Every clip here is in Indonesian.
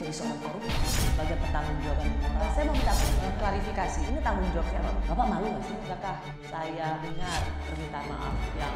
menjadi seorang koruptor sebagai pertanggungjawaban moral. Saya mau minta klarifikasi, ini tanggung jawab siapa? Bapak malu nggak sih? Apakah saya dengar permintaan maaf yang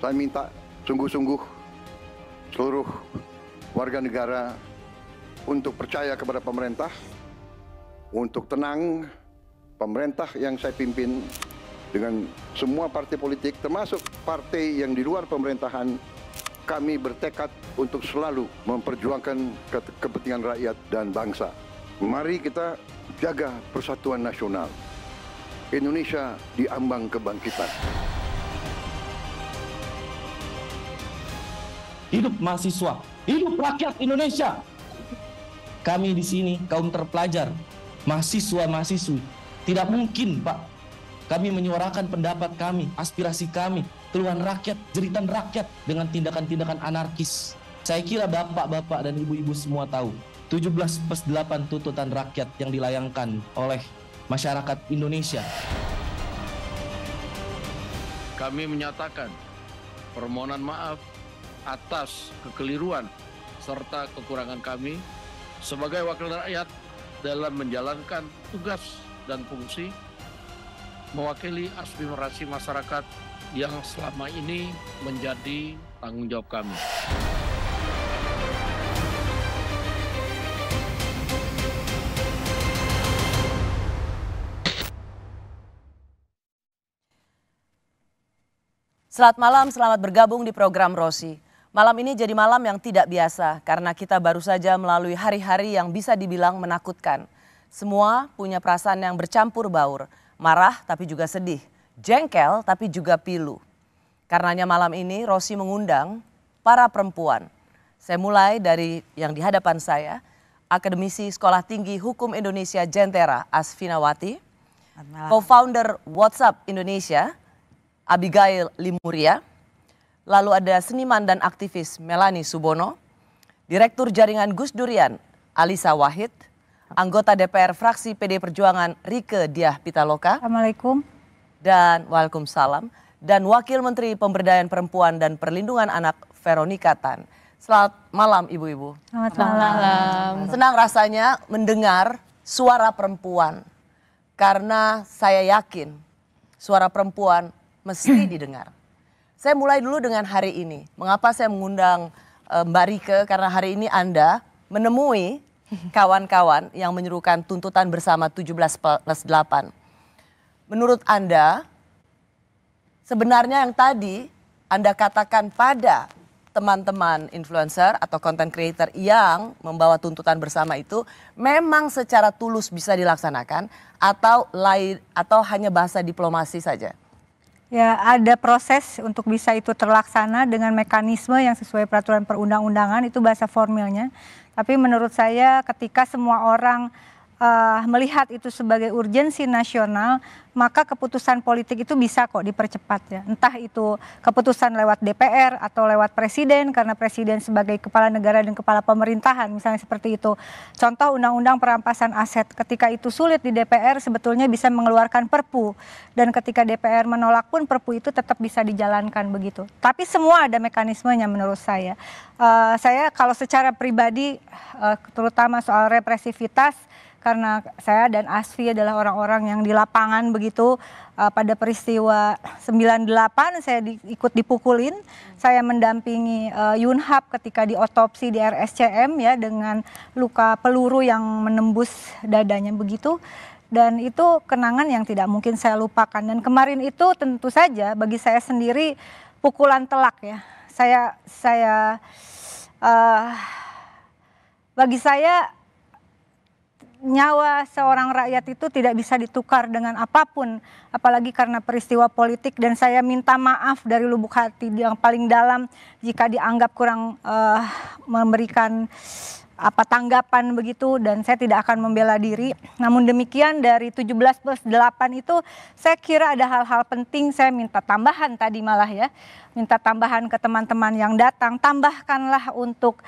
saya minta sungguh-sungguh seluruh warga negara untuk percaya kepada pemerintah, untuk tenang. Pemerintah yang saya pimpin dengan semua partai politik, termasuk partai yang di luar pemerintahan, kami bertekad untuk selalu memperjuangkan kepentingan rakyat dan bangsa. Mari kita jaga persatuan nasional. Indonesia di ambang kebangkitan. Hidup mahasiswa, hidup rakyat Indonesia. Kami di sini kaum terpelajar, mahasiswa-mahasiswi, tidak mungkin, Pak, kami menyuarakan pendapat kami, aspirasi kami, keluhan rakyat, jeritan rakyat dengan tindakan-tindakan anarkis. Saya kira bapak-bapak dan ibu-ibu semua tahu 17+8 tuntutan rakyat yang dilayangkan oleh masyarakat Indonesia. Kami menyatakan permohonan maaf atas kekeliruan serta kekurangan kami sebagai wakil rakyat dalam menjalankan tugas dan fungsi mewakili aspirasi masyarakat yang selama ini menjadi tanggung jawab kami. Selamat malam, selamat bergabung di program Rosi. Malam ini jadi malam yang tidak biasa karena kita baru saja melalui hari-hari yang bisa dibilang menakutkan. Semua punya perasaan yang bercampur baur, marah tapi juga sedih, jengkel tapi juga pilu. Karenanya malam ini Rosi mengundang para perempuan. Saya mulai dari yang di hadapan saya, Akademisi Sekolah Tinggi Hukum Indonesia Jentera Asfinawati, co-founder WhatsApp Indonesia Abigail Limuria, lalu ada seniman dan aktivis Melanie Subono, Direktur Jaringan Gus Durian Alisa Wahid, anggota DPR fraksi PD Perjuangan Rieke Diah Pitaloka. Assalamualaikum. Dan waalaikumsalam. Dan Wakil Menteri Pemberdayaan Perempuan dan Perlindungan Anak Veronica Tan. Selamat malam ibu-ibu. Selamat malam. Senang rasanya mendengar suara perempuan. Karena saya yakin suara perempuan mesti didengar. Saya mulai dulu dengan hari ini. Mengapa saya mengundang Mbak Rieke? Karena hari ini Anda menemui kawan-kawan yang menyerukan tuntutan bersama 17+8. Menurut Anda, sebenarnya yang tadi Anda katakan pada teman-teman influencer atau content creator yang membawa tuntutan bersama itu memang secara tulus bisa dilaksanakan atau hanya bahasa diplomasi saja? Ya, ada proses untuk bisa itu terlaksana dengan mekanisme yang sesuai peraturan perundang-undangan, itu bahasa formilnya. Tapi menurut saya ketika semua orang melihat itu sebagai urgensi nasional, maka keputusan politik itu bisa kok dipercepat ya. Entah itu keputusan lewat DPR atau lewat presiden, karena presiden sebagai kepala negara dan kepala pemerintahan misalnya seperti itu. Contoh undang-undang perampasan aset, ketika itu sulit di DPR sebetulnya bisa mengeluarkan perpu. Dan ketika DPR menolak pun perpu itu tetap bisa dijalankan begitu. Tapi semua ada mekanismenya menurut saya. Saya kalau secara pribadi terutama soal represivitas, karena saya dan Asfi adalah orang-orang yang di lapangan begitu, pada peristiwa 98 saya ikut dipukulin, saya mendampingi Yunhab ketika diotopsi di RSCM ya dengan luka peluru yang menembus dadanya begitu, dan itu kenangan yang tidak mungkin saya lupakan. Dan kemarin itu tentu saja bagi saya sendiri pukulan telak ya. Bagi saya nyawa seorang rakyat itu tidak bisa ditukar dengan apapun, apalagi karena peristiwa politik, dan saya minta maaf dari lubuk hati yang paling dalam jika dianggap kurang memberikan tanggapan begitu, dan saya tidak akan membela diri. Namun demikian, dari 17+8 itu saya kira ada hal-hal penting. Saya minta tambahan tadi malah ya, minta tambahan ke teman-teman yang datang, tambahkanlah untuk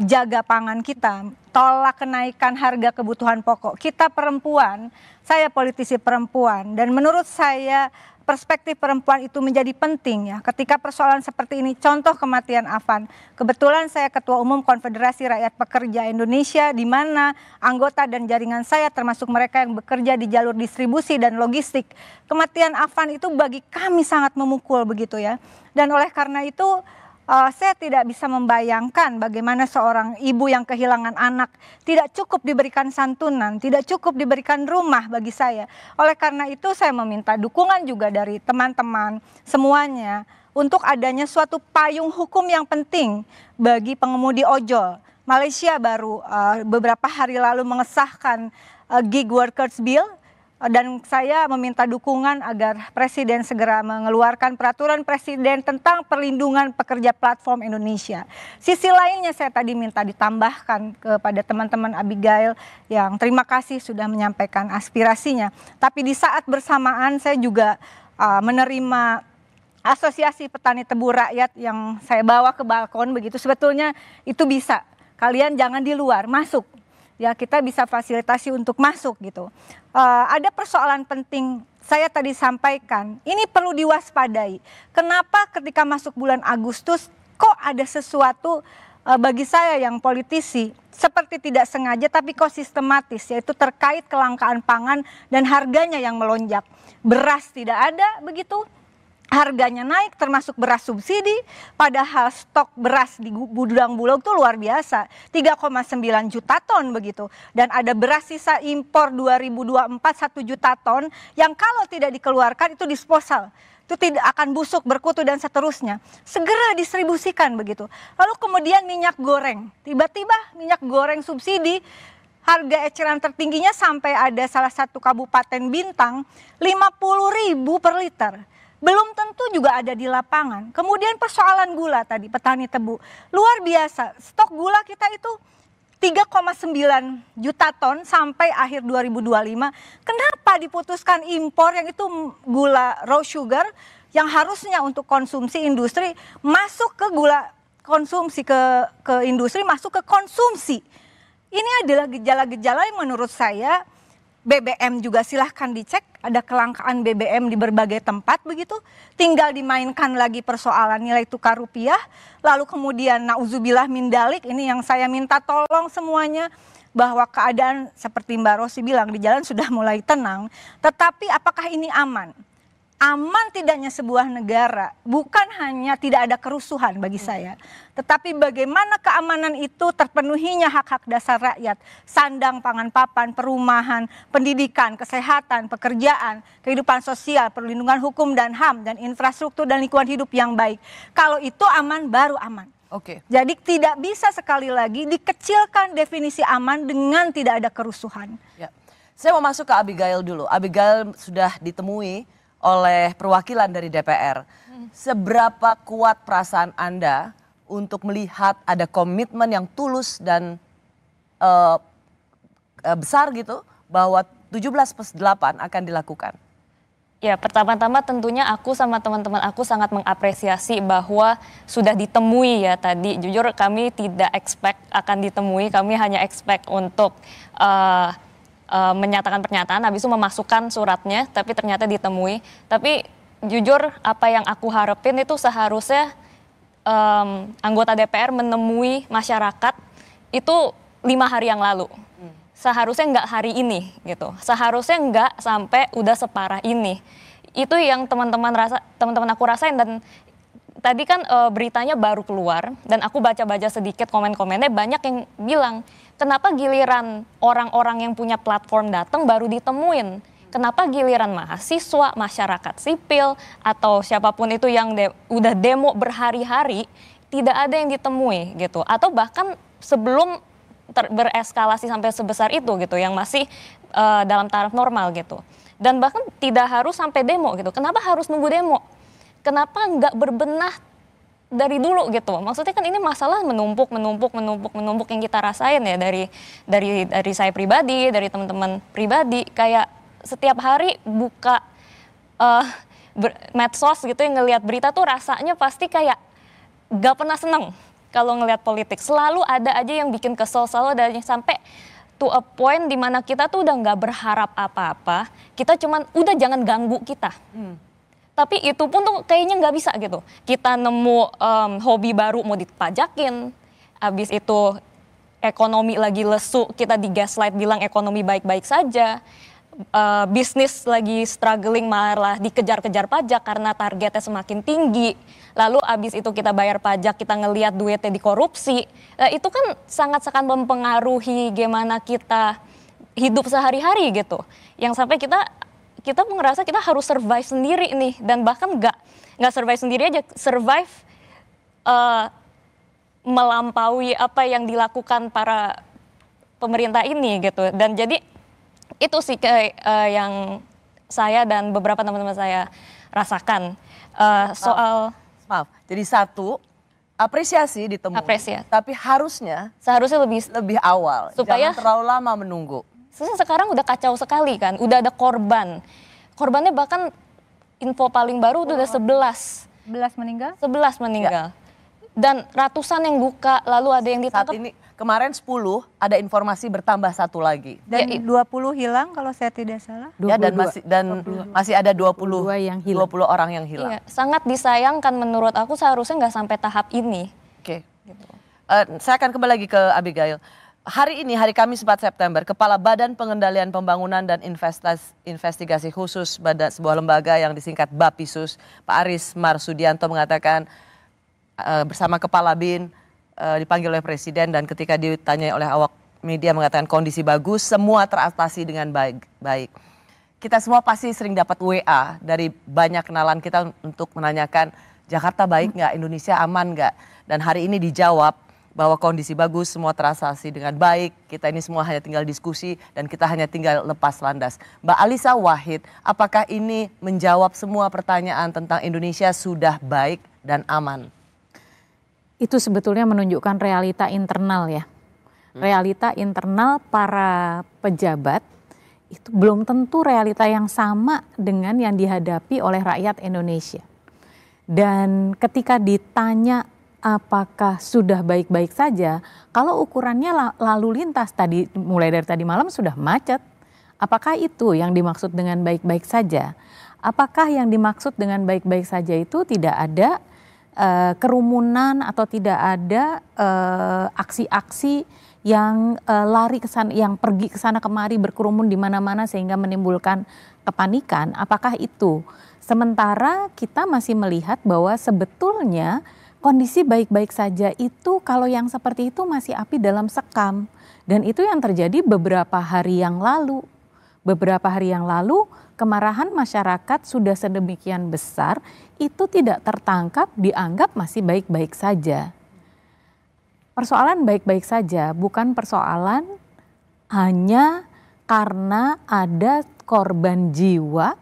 jaga pangan kita, tolak kenaikan harga kebutuhan pokok. Kita perempuan, saya politisi perempuan, dan menurut saya perspektif perempuan itu menjadi penting ya ketika persoalan seperti ini. Contoh kematian Afan. Kebetulan saya Ketua Umum Konfederasi Rakyat Pekerja Indonesia, di mana anggota dan jaringan saya termasuk mereka yang bekerja di jalur distribusi dan logistik. Kematian Afan itu bagi kami sangat memukul begitu ya. Dan oleh karena itu saya tidak bisa membayangkan bagaimana seorang ibu yang kehilangan anak tidak cukup diberikan santunan, tidak cukup diberikan rumah bagi saya. Oleh karena itu saya meminta dukungan juga dari teman-teman semuanya untuk adanya suatu payung hukum yang penting bagi pengemudi ojol. Malaysia baru beberapa hari lalu mengesahkan gig workers bill. Dan saya meminta dukungan agar Presiden segera mengeluarkan peraturan Presiden tentang perlindungan pekerja platform Indonesia. Sisi lainnya saya tadi minta ditambahkan kepada teman-teman Abigail yang terima kasih sudah menyampaikan aspirasinya. Tapi di saat bersamaan saya juga menerima Asosiasi Petani Tebu Rakyat yang saya bawa ke balkon begitu. Sebetulnya itu bisa, kalian jangan di luar, masuk. Ya, kita bisa fasilitasi untuk masuk gitu. Ada persoalan penting saya tadi sampaikan, ini perlu diwaspadai. Kenapa ketika masuk bulan Agustus kok ada sesuatu bagi saya yang politisi seperti tidak sengaja tapi kok sistematis, yaitu terkait kelangkaan pangan dan harganya yang melonjak. Beras tidak ada begitu. Harganya naik termasuk beras subsidi, padahal stok beras di gudang Bulog itu luar biasa, 3,9 juta ton begitu. Dan ada beras sisa impor 2024 1 juta ton yang kalau tidak dikeluarkan itu disposal. Itu tidak akan busuk, berkutu dan seterusnya. Segera distribusikan begitu. Lalu kemudian minyak goreng, tiba-tiba minyak goreng subsidi, harga eceran tertingginya sampai ada salah satu kabupaten Bintang 50.000 per liter. Belum tentu juga ada di lapangan. Kemudian persoalan gula tadi, petani tebu. Luar biasa, stok gula kita itu 3,9 juta ton sampai akhir 2025. Kenapa diputuskan impor yang itu gula raw sugar yang harusnya untuk konsumsi industri masuk ke gula konsumsi ke industri, masuk ke konsumsi. Ini adalah gejala-gejala yang menurut saya BBM juga silahkan dicek, ada kelangkaan BBM di berbagai tempat begitu. Tinggal dimainkan lagi persoalan nilai tukar rupiah. Lalu kemudian nauzubillah min dalik, ini yang saya minta tolong semuanya. Bahwa keadaan seperti Mbak Rosi bilang di jalan sudah mulai tenang. Tetapi apakah ini aman? Aman tidaknya sebuah negara bukan hanya tidak ada kerusuhan bagi saya, tetapi bagaimana keamanan itu terpenuhinya hak-hak dasar rakyat, sandang, pangan, papan, perumahan, pendidikan, kesehatan, pekerjaan, kehidupan sosial, perlindungan hukum dan HAM, dan infrastruktur dan lingkungan hidup yang baik. Kalau itu aman, baru aman. Oke. Jadi tidak bisa sekali lagi dikecilkan definisi aman dengan tidak ada kerusuhan. Ya. Saya mau masuk ke Abigail dulu. Abigail sudah ditemui oleh perwakilan dari DPR. Seberapa kuat perasaan Anda untuk melihat ada komitmen yang tulus dan besar gitu bahwa 17+8 akan dilakukan? Ya, pertama-tama tentunya aku sama teman-teman aku sangat mengapresiasi bahwa sudah ditemui ya tadi. Jujur kami tidak expect akan ditemui, kami hanya expect untuk menyatakan pernyataan, habis itu memasukkan suratnya, tapi ternyata ditemui. Tapi jujur apa yang aku harapin itu seharusnya anggota DPR menemui masyarakat itu 5 hari yang lalu. Seharusnya nggak hari ini gitu. Seharusnya nggak sampai udah separah ini. Itu yang teman-teman aku rasain. Dan tadi kan beritanya baru keluar dan aku baca-baca sedikit komen-komennya, banyak yang bilang kenapa giliran orang-orang yang punya platform datang baru ditemuin? Kenapa giliran mahasiswa, masyarakat sipil, atau siapapun itu yang udah demo berhari-hari tidak ada yang ditemui gitu? Atau bahkan sebelum bereskalasi sampai sebesar itu gitu, yang masih dalam taraf normal gitu. Dan bahkan tidak harus sampai demo gitu. Kenapa harus nunggu demo? Kenapa nggak berbenah dari dulu gitu? Maksudnya kan ini masalah menumpuk yang kita rasain ya, dari saya pribadi, dari teman-teman pribadi. Kayak setiap hari buka medsos gitu, yang ngelihat berita tuh rasanya pasti kayak gak pernah seneng kalau ngelihat politik. Selalu ada aja yang bikin kesel, selalu ada aja sampai to a point dimana kita tuh udah gak berharap apa-apa. Kita cuman udah jangan ganggu kita. Tapi itu pun tuh kayaknya nggak bisa gitu. Kita nemu hobi baru mau dipajakin, abis itu ekonomi lagi lesu, kita di gaslight bilang ekonomi baik-baik saja. Bisnis lagi struggling malah dikejar-kejar pajak karena targetnya semakin tinggi. Lalu abis itu kita bayar pajak, kita ngelihat duitnya dikorupsi. Itu kan sangat-sangat mempengaruhi gimana kita hidup sehari-hari gitu. Yang sampai kita ngerasa kita harus survive sendiri nih, dan bahkan nggak survive sendiri aja, survive melampaui apa yang dilakukan para pemerintah ini gitu. Dan jadi itu sih yang saya dan beberapa teman-teman saya rasakan soal Maaf, jadi satu apresiasi ditemui, tapi seharusnya lebih awal, supaya jangan terlalu lama menunggu. Sekarang udah kacau sekali kan, udah ada korbannya bahkan info paling baru udah 11 meninggal? 11 meninggal. Ya. Dan ratusan yang luka, lalu ada yang ditangkap. Saat ini kemarin 10, ada informasi bertambah 1 lagi. Dan 20 hilang kalau saya tidak salah. 22. Ya, dan masih ada 20 orang yang hilang. Iya, sangat disayangkan menurut aku, seharusnya nggak sampai tahap ini. Oke. Gitu. Saya akan kembali lagi ke Abigail. Hari ini, hari Kamis 4 September, Kepala Badan Pengendalian Pembangunan dan Investigasi Khusus sebuah lembaga yang disingkat Bapisus, Pak Aris Marsudianto mengatakan bersama Kepala BIN dipanggil oleh Presiden, dan ketika ditanyai oleh awak media mengatakan kondisi bagus, semua teratasi dengan baik. Kita semua pasti sering dapat WA dari banyak kenalan kita untuk menanyakan Jakarta baik nggak, Indonesia aman nggak, dan hari ini dijawab bahwa kondisi bagus, semua teratasi dengan baik, kita ini semua hanya tinggal diskusi dan kita hanya tinggal lepas landas. Mbak Alisa Wahid, apakah ini menjawab semua pertanyaan tentang Indonesia sudah baik dan aman? Itu sebetulnya menunjukkan realita internal ya. Realita internal para pejabat itu belum tentu realita yang sama dengan yang dihadapi oleh rakyat Indonesia. Dan ketika ditanya apakah sudah baik-baik saja, kalau ukurannya lalu lintas tadi, mulai dari tadi malam sudah macet, apakah itu yang dimaksud dengan baik-baik saja? Apakah yang dimaksud dengan baik-baik saja itu tidak ada kerumunan atau tidak ada aksi-aksi yang lari ke sana, yang pergi ke sana kemari berkerumun di mana-mana sehingga menimbulkan kepanikan? Apakah itu? Sementara kita masih melihat bahwa sebetulnya kondisi baik-baik saja itu kalau yang seperti itu masih api dalam sekam. Dan itu yang terjadi beberapa hari yang lalu. Beberapa hari yang lalu kemarahan masyarakat sudah sedemikian besar, itu tidak tertangkap, dianggap masih baik-baik saja. Persoalan baik-baik saja bukan persoalan hanya karena ada korban jiwa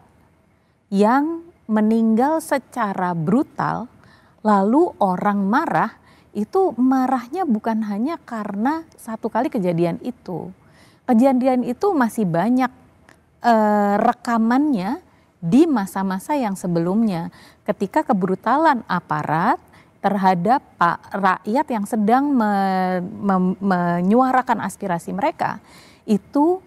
yang meninggal secara brutal, lalu orang marah, itu marahnya bukan hanya karena satu kali kejadian itu. Kejadian itu masih banyak rekamannya di masa-masa yang sebelumnya. Ketika kebrutalan aparat terhadap rakyat yang sedang menyuarakan aspirasi mereka, itu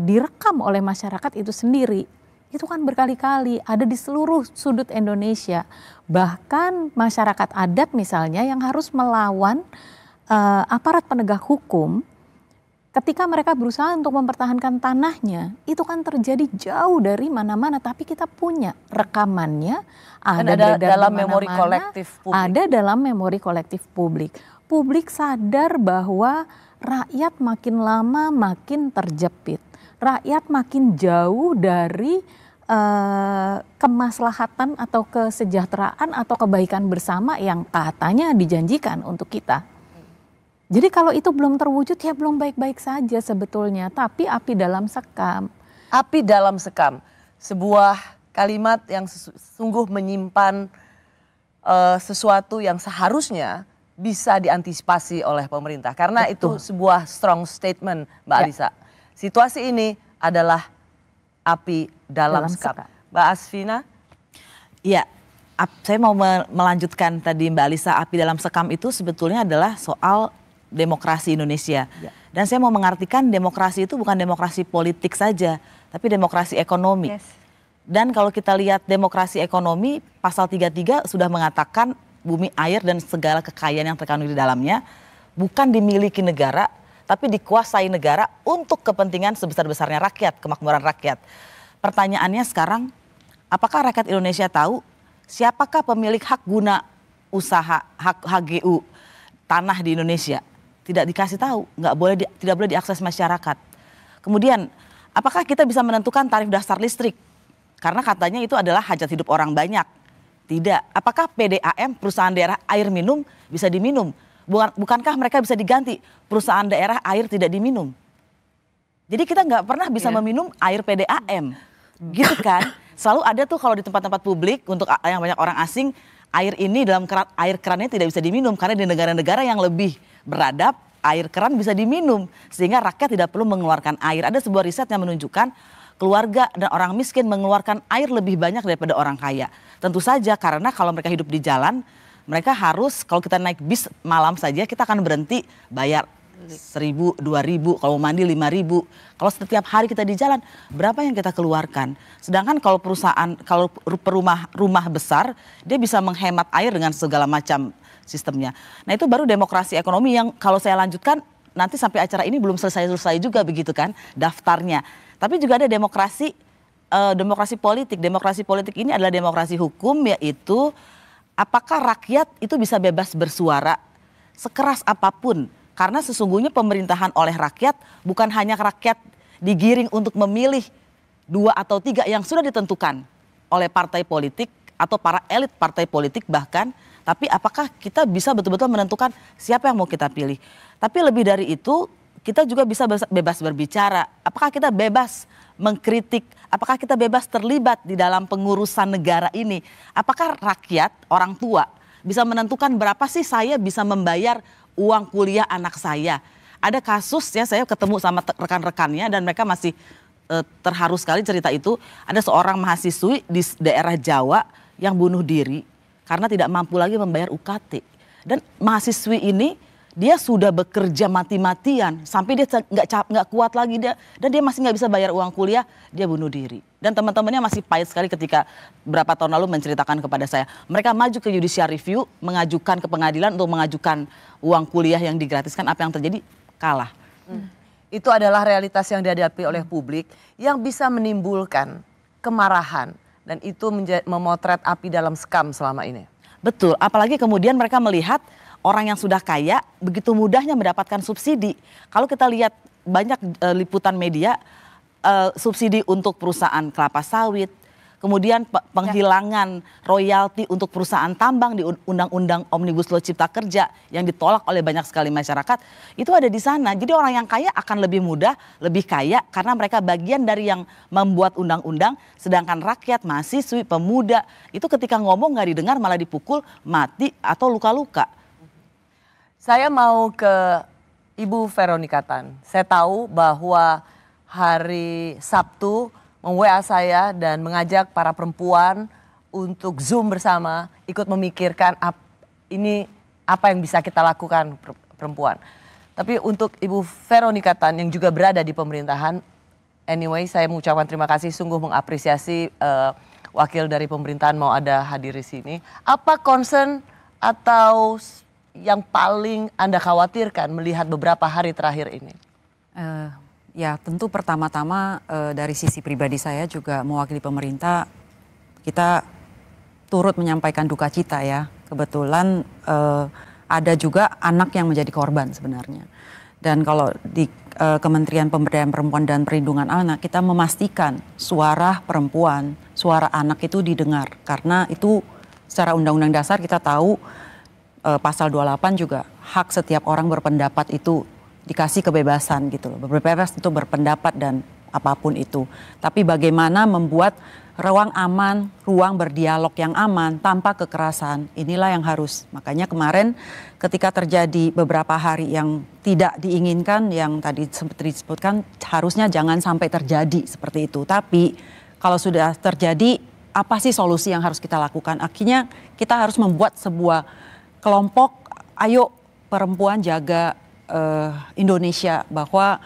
direkam oleh masyarakat itu sendiri. Itu kan berkali-kali ada di seluruh sudut Indonesia. Bahkan masyarakat adat misalnya yang harus melawan aparat penegak hukum ketika mereka berusaha untuk mempertahankan tanahnya, itu kan terjadi jauh dari mana-mana, tapi kita punya rekamannya, ada dalam memori kolektif publik. Ada dalam memori kolektif publik. Publik sadar bahwa rakyat makin lama makin terjepit. Rakyat makin jauh dari kemaslahatan atau kesejahteraan atau kebaikan bersama yang katanya dijanjikan untuk kita. Jadi kalau itu belum terwujud ya belum baik-baik saja sebetulnya, tapi api dalam sekam. Api dalam sekam, sebuah kalimat yang sungguh menyimpan sesuatu yang seharusnya bisa diantisipasi oleh pemerintah. Karena itu sebuah strong statement, Mbak Alisa. Situasi ini adalah api dalam sekam. Mbak Asvina? Iya, saya mau melanjutkan tadi Mbak Alisa, api dalam sekam itu sebetulnya adalah soal demokrasi Indonesia. Dan saya mau mengartikan demokrasi itu bukan demokrasi politik saja, tapi demokrasi ekonomi. Dan kalau kita lihat demokrasi ekonomi, pasal 33 sudah mengatakan bumi, air, dan segala kekayaan yang terkandung di dalamnya bukan dimiliki negara, tapi dikuasai negara untuk kepentingan sebesar-besarnya rakyat, kemakmuran rakyat. Pertanyaannya sekarang, apakah rakyat Indonesia tahu siapakah pemilik hak guna usaha, hak HGU, tanah di Indonesia? Tidak dikasih tahu, tidak boleh diakses masyarakat. Kemudian, apakah kita bisa menentukan tarif dasar listrik? Karena katanya itu adalah hajat hidup orang banyak. Tidak. Apakah PDAM, perusahaan daerah air minum, bisa diminum? Bukankah mereka bisa diganti perusahaan daerah air tidak diminum? Jadi kita nggak pernah bisa meminum air PDAM. Gitu kan? Selalu ada tuh kalau di tempat-tempat publik untuk yang banyak orang asing, air ini dalam keran, air kerannya tidak bisa diminum. Karena di negara-negara yang lebih beradab, air keran bisa diminum sehingga rakyat tidak perlu mengeluarkan air. Ada sebuah riset yang menunjukkan keluarga dan orang miskin mengeluarkan air lebih banyak daripada orang kaya. Tentu saja karena kalau mereka hidup di jalan, mereka harus, kalau kita naik bis malam saja kita akan berhenti bayar 1.000, 2.000, kalau mandi 5.000. Kalau setiap hari kita di jalan, berapa yang kita keluarkan? Sedangkan kalau perusahaan, kalau rumah besar, dia bisa menghemat air dengan segala macam sistemnya. Nah itu baru demokrasi ekonomi yang kalau saya lanjutkan nanti sampai acara ini belum selesai-selesai juga begitu kan daftarnya. Tapi juga ada demokrasi politik. Demokrasi politik ini adalah demokrasi hukum, yaitu apakah rakyat itu bisa bebas bersuara sekeras apapun. Karena sesungguhnya pemerintahan oleh rakyat bukan hanya rakyat digiring untuk memilih 2 atau 3 yang sudah ditentukan oleh partai politik atau para elit partai politik bahkan. Tapi apakah kita bisa betul-betul menentukan siapa yang mau kita pilih? Tapi lebih dari itu, kita juga bisa bebas berbicara. Apakah kita bebas mengkritik? Apakah kita bebas terlibat di dalam pengurusan negara ini? Apakah rakyat, orang tua, bisa menentukan berapa sih saya bisa membayar uang kuliah anak saya? Ada kasus ya, saya ketemu sama rekan-rekannya dan mereka masih terharu sekali cerita itu. Ada seorang mahasiswi di daerah Jawa yang bunuh diri karena tidak mampu lagi membayar UKT. Dan mahasiswi ini dia sudah bekerja mati-matian sampai dia nggak kuat lagi dan dia masih nggak bisa bayar uang kuliah, dia bunuh diri. Dan teman-temannya masih pahit sekali ketika berapa tahun lalu menceritakan kepada saya. Mereka maju ke judicial review, mengajukan ke pengadilan untuk mengajukan uang kuliah yang digratiskan. Apa yang terjadi? Kalah. Itu adalah realitas yang dihadapi oleh publik yang bisa menimbulkan kemarahan. Dan itu memotret api dalam sekam selama ini. Betul, apalagi kemudian mereka melihat orang yang sudah kaya begitu mudahnya mendapatkan subsidi. Kalau kita lihat banyak liputan media, subsidi untuk perusahaan kelapa sawit, kemudian penghilangan royalti untuk perusahaan tambang di Undang-Undang Omnibus Law Cipta Kerja yang ditolak oleh banyak sekali masyarakat, itu ada di sana. Jadi orang yang kaya akan lebih mudah, lebih kaya karena mereka bagian dari yang membuat undang-undang, sedangkan rakyat, mahasiswi, pemuda, itu ketika ngomong nggak didengar malah dipukul, mati atau luka-luka. Saya mau ke Ibu Veronika Tan. Saya tahu bahwa hari Sabtu meng-WA saya dan mengajak para perempuan untuk Zoom bersama, ikut memikirkan ini apa yang bisa kita lakukan perempuan. Tapi untuk Ibu Veronika Tan yang juga berada di pemerintahan, anyway saya mengucapkan terima kasih, sungguh mengapresiasi wakil dari pemerintahan mau ada hadir di sini. Apa concern atau yang paling Anda khawatirkan melihat beberapa hari terakhir ini? Ya tentu pertama-tama dari sisi pribadi saya juga mewakili pemerintah, kita turut menyampaikan duka cita ya. Kebetulan ada juga anak yang menjadi korban sebenarnya. Dan kalau di Kementerian Pemberdayaan Perempuan dan Perlindungan Anak, kita memastikan suara perempuan, suara anak itu didengar. Karena itu secara Undang-Undang Dasar kita tahu pasal 28 juga hak setiap orang berpendapat itu dikasih kebebasan gitu loh. Bebas itu berpendapat dan apapun itu. Tapi bagaimana membuat ruang aman, ruang berdialog yang aman tanpa kekerasan. Inilah yang harus. Makanya kemarin ketika terjadi beberapa hari yang tidak diinginkan, yang tadi seperti disebutkan, harusnya jangan sampai terjadi seperti itu. Tapi kalau sudah terjadi, apa sih solusi yang harus kita lakukan? Akhirnya kita harus membuat sebuah kelompok, ayo perempuan jaga Indonesia, bahwa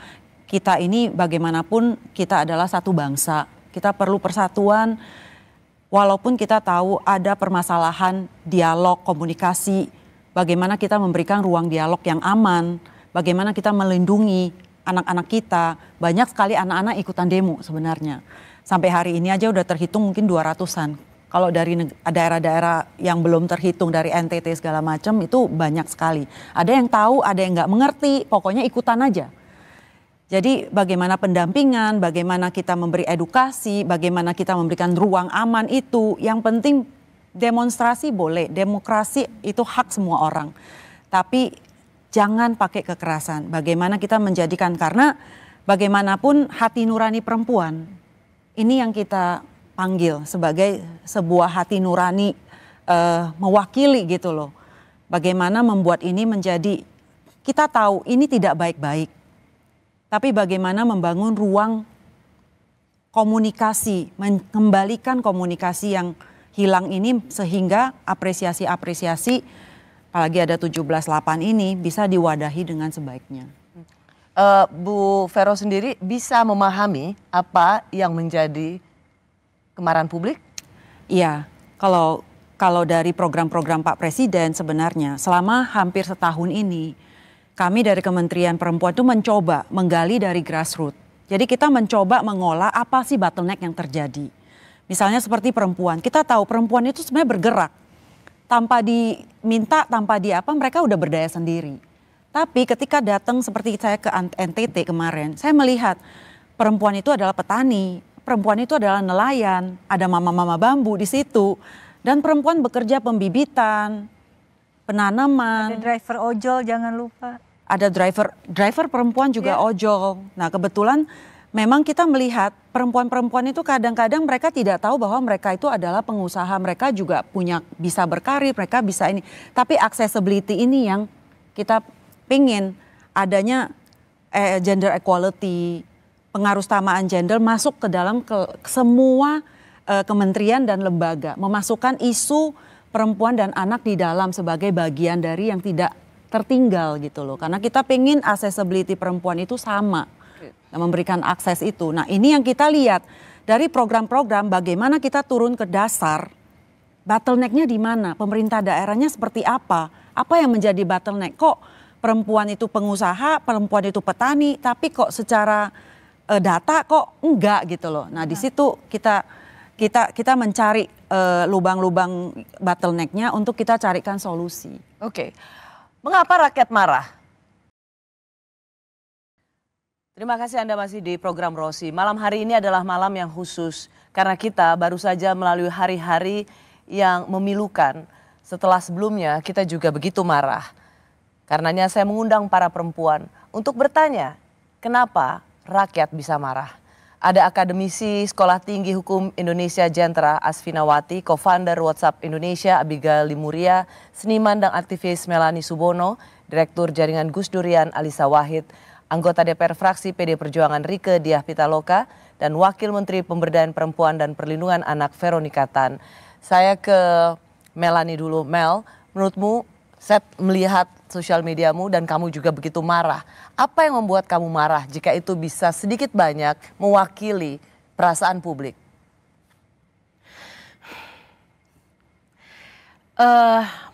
kita ini bagaimanapun kita adalah satu bangsa. Kita perlu persatuan, walaupun kita tahu ada permasalahan dialog, komunikasi, bagaimana kita memberikan ruang dialog yang aman, bagaimana kita melindungi anak-anak kita. Banyak sekali anak-anak ikutan demo sebenarnya. Sampai hari ini aja udah terhitung mungkin 200-an. Kalau dari daerah-daerah yang belum terhitung dari NTT segala macam itu banyak sekali. Ada yang tahu, ada yang nggak mengerti, pokoknya ikutan aja. Jadi bagaimana pendampingan, bagaimana kita memberi edukasi, bagaimana kita memberikan ruang aman itu. Yang penting demonstrasi boleh, demokrasi itu hak semua orang. Tapi jangan pakai kekerasan. Bagaimana kita menjadikan, karena bagaimanapun hati nurani perempuan, ini yang kita panggil sebagai sebuah hati nurani mewakili gitu loh. Bagaimana membuat ini menjadi, kita tahu ini tidak baik-baik. Tapi bagaimana membangun ruang komunikasi, mengembalikan komunikasi yang hilang ini sehingga apresiasi-apresiasi, apalagi ada 17.8 ini bisa diwadahi dengan sebaiknya. Bu Vero sendiri bisa memahami apa yang menjadi kemarahan publik? Iya, kalau dari program-program Pak Presiden sebenarnya selama hampir setahun ini, kami dari Kementerian Perempuan itu mencoba menggali dari grassroots. Jadi kita mencoba mengolah apa sih bottleneck yang terjadi. Misalnya seperti perempuan, kita tahu perempuan itu sebenarnya bergerak. Tanpa diminta, tanpa apa, mereka udah berdaya sendiri. Tapi ketika datang seperti saya ke NTT kemarin, saya melihat perempuan itu adalah petani, perempuan itu adalah nelayan, ada mama-mama bambu di situ. Dan perempuan bekerja pembibitan, penanaman. Ada driver ojol, jangan lupa. Ada driver perempuan juga ojol. Nah kebetulan memang kita melihat perempuan-perempuan itu kadang-kadang mereka tidak tahu bahwa mereka itu adalah pengusaha. Mereka juga bisa berkarir, mereka bisa ini. Tapi accessibility ini yang kita pingin adanya gender equality, pengarusutamaan gender masuk ke dalam semua kementerian dan lembaga. Memasukkan isu perempuan dan anak di dalam sebagai bagian dari yang tidak tertinggal gitu loh. Karena kita pengen accessibility perempuan itu sama, memberikan akses itu. Nah ini yang kita lihat dari program-program bagaimana kita turun ke dasar, bottlenecknya di mana, pemerintah daerahnya seperti apa yang menjadi bottleneck. Kok perempuan itu pengusaha, perempuan itu petani, tapi kok secara data kok enggak gitu loh. Nah di situ kita mencari lubang-lubang bottlenecknya untuk kita carikan solusi. Oke, mengapa rakyat marah? Terima kasih Anda masih di program Rosi. Malam hari ini adalah malam yang khusus karena kita baru saja melalui hari-hari yang memilukan. Setelah sebelumnya kita juga begitu marah. Karenanya saya mengundang para perempuan untuk bertanya, kenapa rakyat bisa marah? Ada akademisi Sekolah Tinggi Hukum Indonesia Jentra Asfinawati, co-founder WhatsApp Indonesia Abigail Limuria, seniman dan aktivis Melani Subono, Direktur Jaringan Gus Durian Alisa Wahid, anggota DPR fraksi PD Perjuangan Rieke Diah Pitaloka, dan Wakil Menteri Pemberdayaan Perempuan dan Perlindungan Anak Veronica Tan. Saya ke Melani dulu. Mel, menurutmu saya melihat sosial mediamu dan kamu juga begitu marah. Apa yang membuat kamu marah jika itu bisa sedikit banyak mewakili perasaan publik?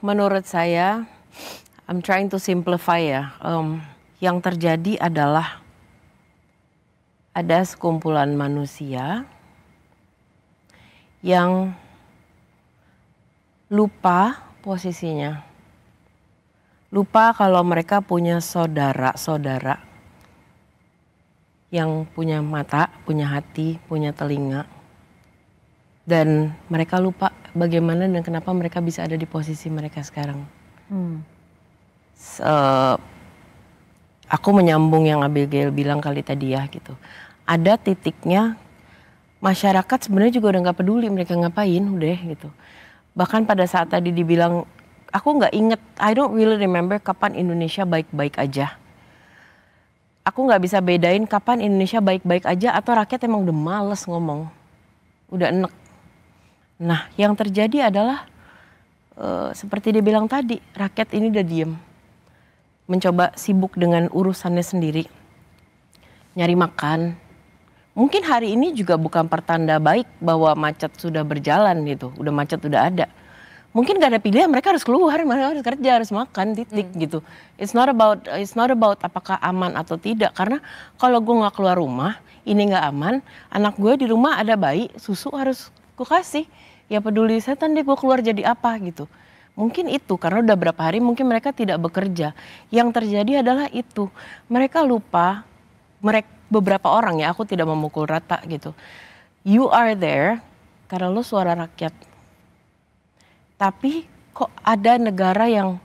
Menurut saya, I'm trying to simplify ya. Yang terjadi adalah ada sekumpulan manusia yang lupa posisinya. Lupa kalau mereka punya saudara-saudara yang punya mata, punya hati, punya telinga. Dan mereka lupa bagaimana dan kenapa mereka bisa ada di posisi mereka sekarang. Aku menyambung yang Abigail bilang kali tadi ya gitu. Ada titiknya masyarakat sebenarnya juga udah nggak peduli mereka ngapain udah gitu. Bahkan pada saat tadi dibilang, aku nggak inget, I don't really remember kapan Indonesia baik-baik aja. Aku nggak bisa bedain kapan Indonesia baik-baik aja atau rakyat emang udah males ngomong, udah enek. Nah yang terjadi adalah seperti dia bilang tadi, rakyat ini udah diem. Mencoba sibuk dengan urusannya sendiri. Nyari makan. Mungkin hari ini juga bukan pertanda baik bahwa macet sudah berjalan gitu. Udah macet udah ada. Mungkin gak ada pilihan, mereka harus keluar, mereka harus kerja, harus makan, titik gitu. It's not about apakah aman atau tidak. Karena kalau gue gak keluar rumah, ini gak aman. Anak gue di rumah ada bayi, susu harus gue kasih. Ya peduli setan deh gue keluar jadi apa gitu. Mungkin itu karena udah berapa hari mungkin mereka tidak bekerja. Yang terjadi adalah itu. Mereka lupa, beberapa orang ya, aku tidak memukul rata gitu. You are there karena lo suara rakyat. Tapi kok ada negara yang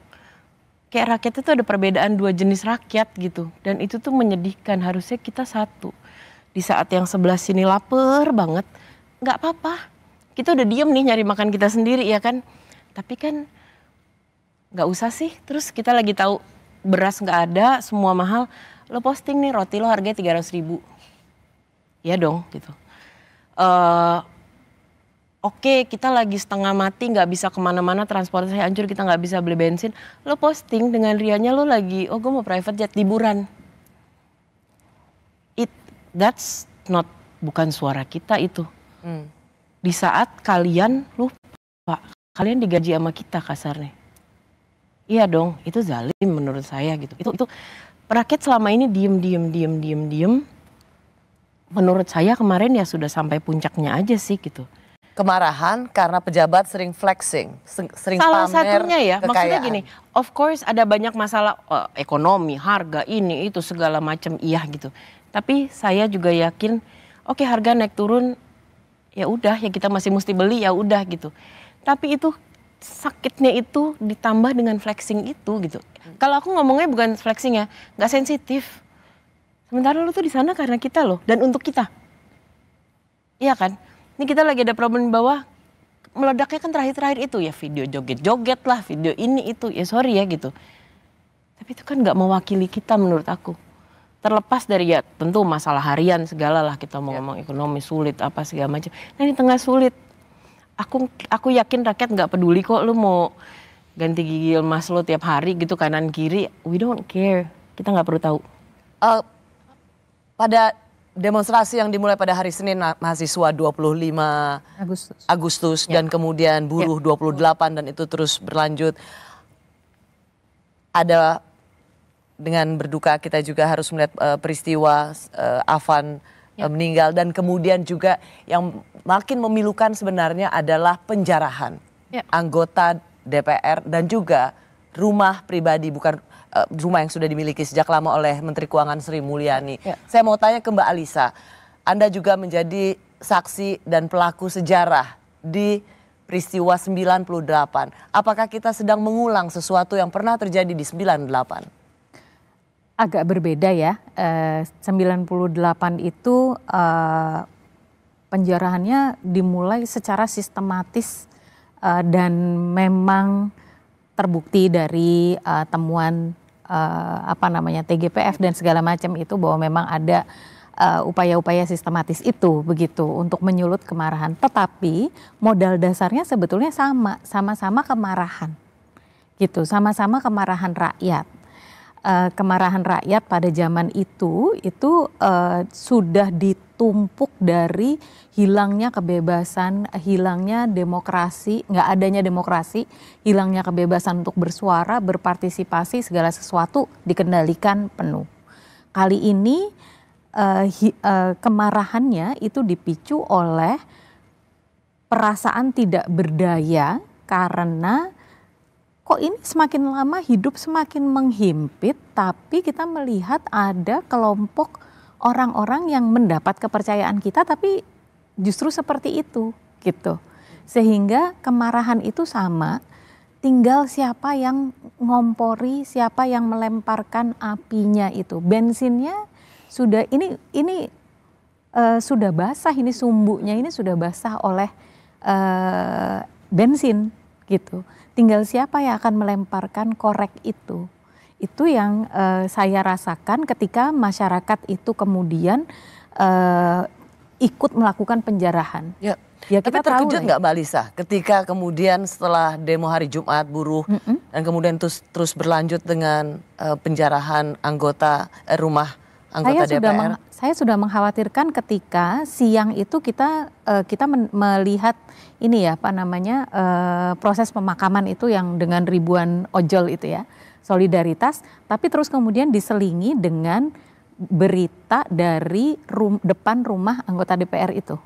kayak rakyat itu ada perbedaan dua jenis rakyat gitu. Dan itu tuh menyedihkan, harusnya kita satu. Di saat yang sebelah sini lapar banget, gak apa-apa. Kita udah diem nih nyari makan kita sendiri ya kan. Tapi kan gak usah sih, terus kita lagi tahu beras gak ada, semua mahal. Lo posting nih roti lo harganya 300.000. Ya dong gitu. Oke, kita lagi setengah mati gak bisa kemana-mana, transportasi hancur, kita gak bisa beli bensin. Lo posting dengan rianya lo lagi, oh gue mau private jet liburan. That's not, bukan suara kita itu. Di saat kalian lupa, kalian digaji sama kita kasarnya. Iya dong, itu zalim menurut saya gitu. Itu rakyat selama ini diem. Menurut saya kemarin ya sudah sampai puncaknya aja sih gitu. Kemarahan karena pejabat sering flexing, sering Salah pamer satunya ya, kekayaan. maksudnya gini, of course ada banyak masalah ekonomi, harga ini itu segala macam iya gitu. Tapi saya juga yakin, oke harga naik turun, ya udah ya kita masih mesti beli ya udah gitu. Tapi itu sakitnya itu ditambah dengan flexing itu gitu. Kalau aku ngomongnya bukan flexing ya, nggak sensitif. Sementara lu tuh di sana karena kita loh dan untuk kita. Iya kan? Ini kita lagi ada problem di bawah. Meledaknya kan terakhir-terakhir itu ya video joget-joget lah, video ini itu. Ya sorry ya gitu. Tapi itu kan nggak mewakili kita menurut aku. Terlepas dari ya tentu masalah harian segala lah, kita mau ngomong ekonomi sulit apa segala macam. Nah di tengah sulit, aku yakin rakyat nggak peduli kok lu mau ganti gigi emas lo tiap hari gitu kanan kiri. We don't care, kita nggak perlu tahu. Pada demonstrasi yang dimulai pada hari Senin mahasiswa 25 Agustus dan kemudian buruh 28 dan itu terus berlanjut. Ada dengan berduka kita juga harus melihat peristiwa Afan meninggal dan kemudian juga yang makin memilukan sebenarnya adalah penjarahan anggota DPR dan juga rumah pribadi, bukan rumah yang sudah dimiliki sejak lama oleh Menteri Keuangan Sri Mulyani. Saya mau tanya ke Mbak Alisa, Anda juga menjadi saksi dan pelaku sejarah di peristiwa 98. Apakah kita sedang mengulang sesuatu yang pernah terjadi di 98? Agak berbeda ya, 98 itu penjarahannya dimulai secara sistematis dan memang terbukti dari temuan TGPF dan segala macam itu bahwa memang ada upaya-upaya sistematis itu begitu untuk menyulut kemarahan. Tetapi modal dasarnya sebetulnya sama-sama kemarahan gitu, sama-sama kemarahan rakyat. Kemarahan rakyat pada zaman itu sudah ditumpuk dari hilangnya kebebasan, hilangnya demokrasi, nggak adanya demokrasi, hilangnya kebebasan untuk bersuara, berpartisipasi, segala sesuatu dikendalikan penuh. Kali ini kemarahannya itu dipicu oleh perasaan tidak berdaya karena kok ini semakin lama hidup semakin menghimpit, tapi kita melihat ada kelompok orang-orang yang mendapat kepercayaan kita tapi justru seperti itu gitu. Sehingga kemarahan itu sama tinggal siapa yang ngompori, siapa yang melemparkan apinya itu. Bensinnya sudah ini sudah basah, ini sumbunya ini sudah basah oleh bensin gitu. Tinggal siapa yang akan melemparkan korek itu. Itu yang saya rasakan ketika masyarakat itu kemudian ikut melakukan penjarahan. Ya. Ya, Tapi kita tahu terkejut nggak Mbak Lisa ketika kemudian setelah demo hari Jumat buruh dan kemudian terus berlanjut dengan penjarahan anggota rumah anggota DPR? Saya sudah mengkhawatirkan ketika siang itu kita melihat ini ya proses pemakaman itu yang dengan ribuan ojol itu ya, solidaritas, tapi terus kemudian diselingi dengan berita dari depan rumah anggota DPR itu.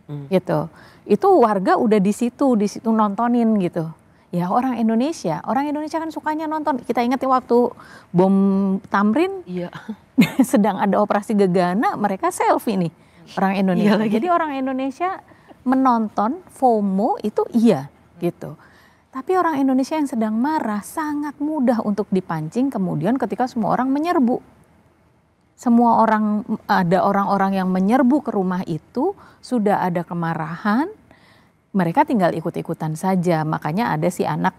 Gitu. Itu warga udah di situ nontonin gitu. Ya orang Indonesia kan sukanya nonton. Kita ingat waktu bom Tamrin, Iya. sedang ada operasi Gegana, mereka selfie nih orang Indonesia. Iya lagi. Jadi orang Indonesia menonton FOMO itu iya gitu. Tapi orang Indonesia yang sedang marah sangat mudah untuk dipancing kemudian ketika semua orang menyerbu. Ada orang-orang yang menyerbu ke rumah itu, sudah ada kemarahan, mereka tinggal ikut-ikutan saja. Makanya ada si anak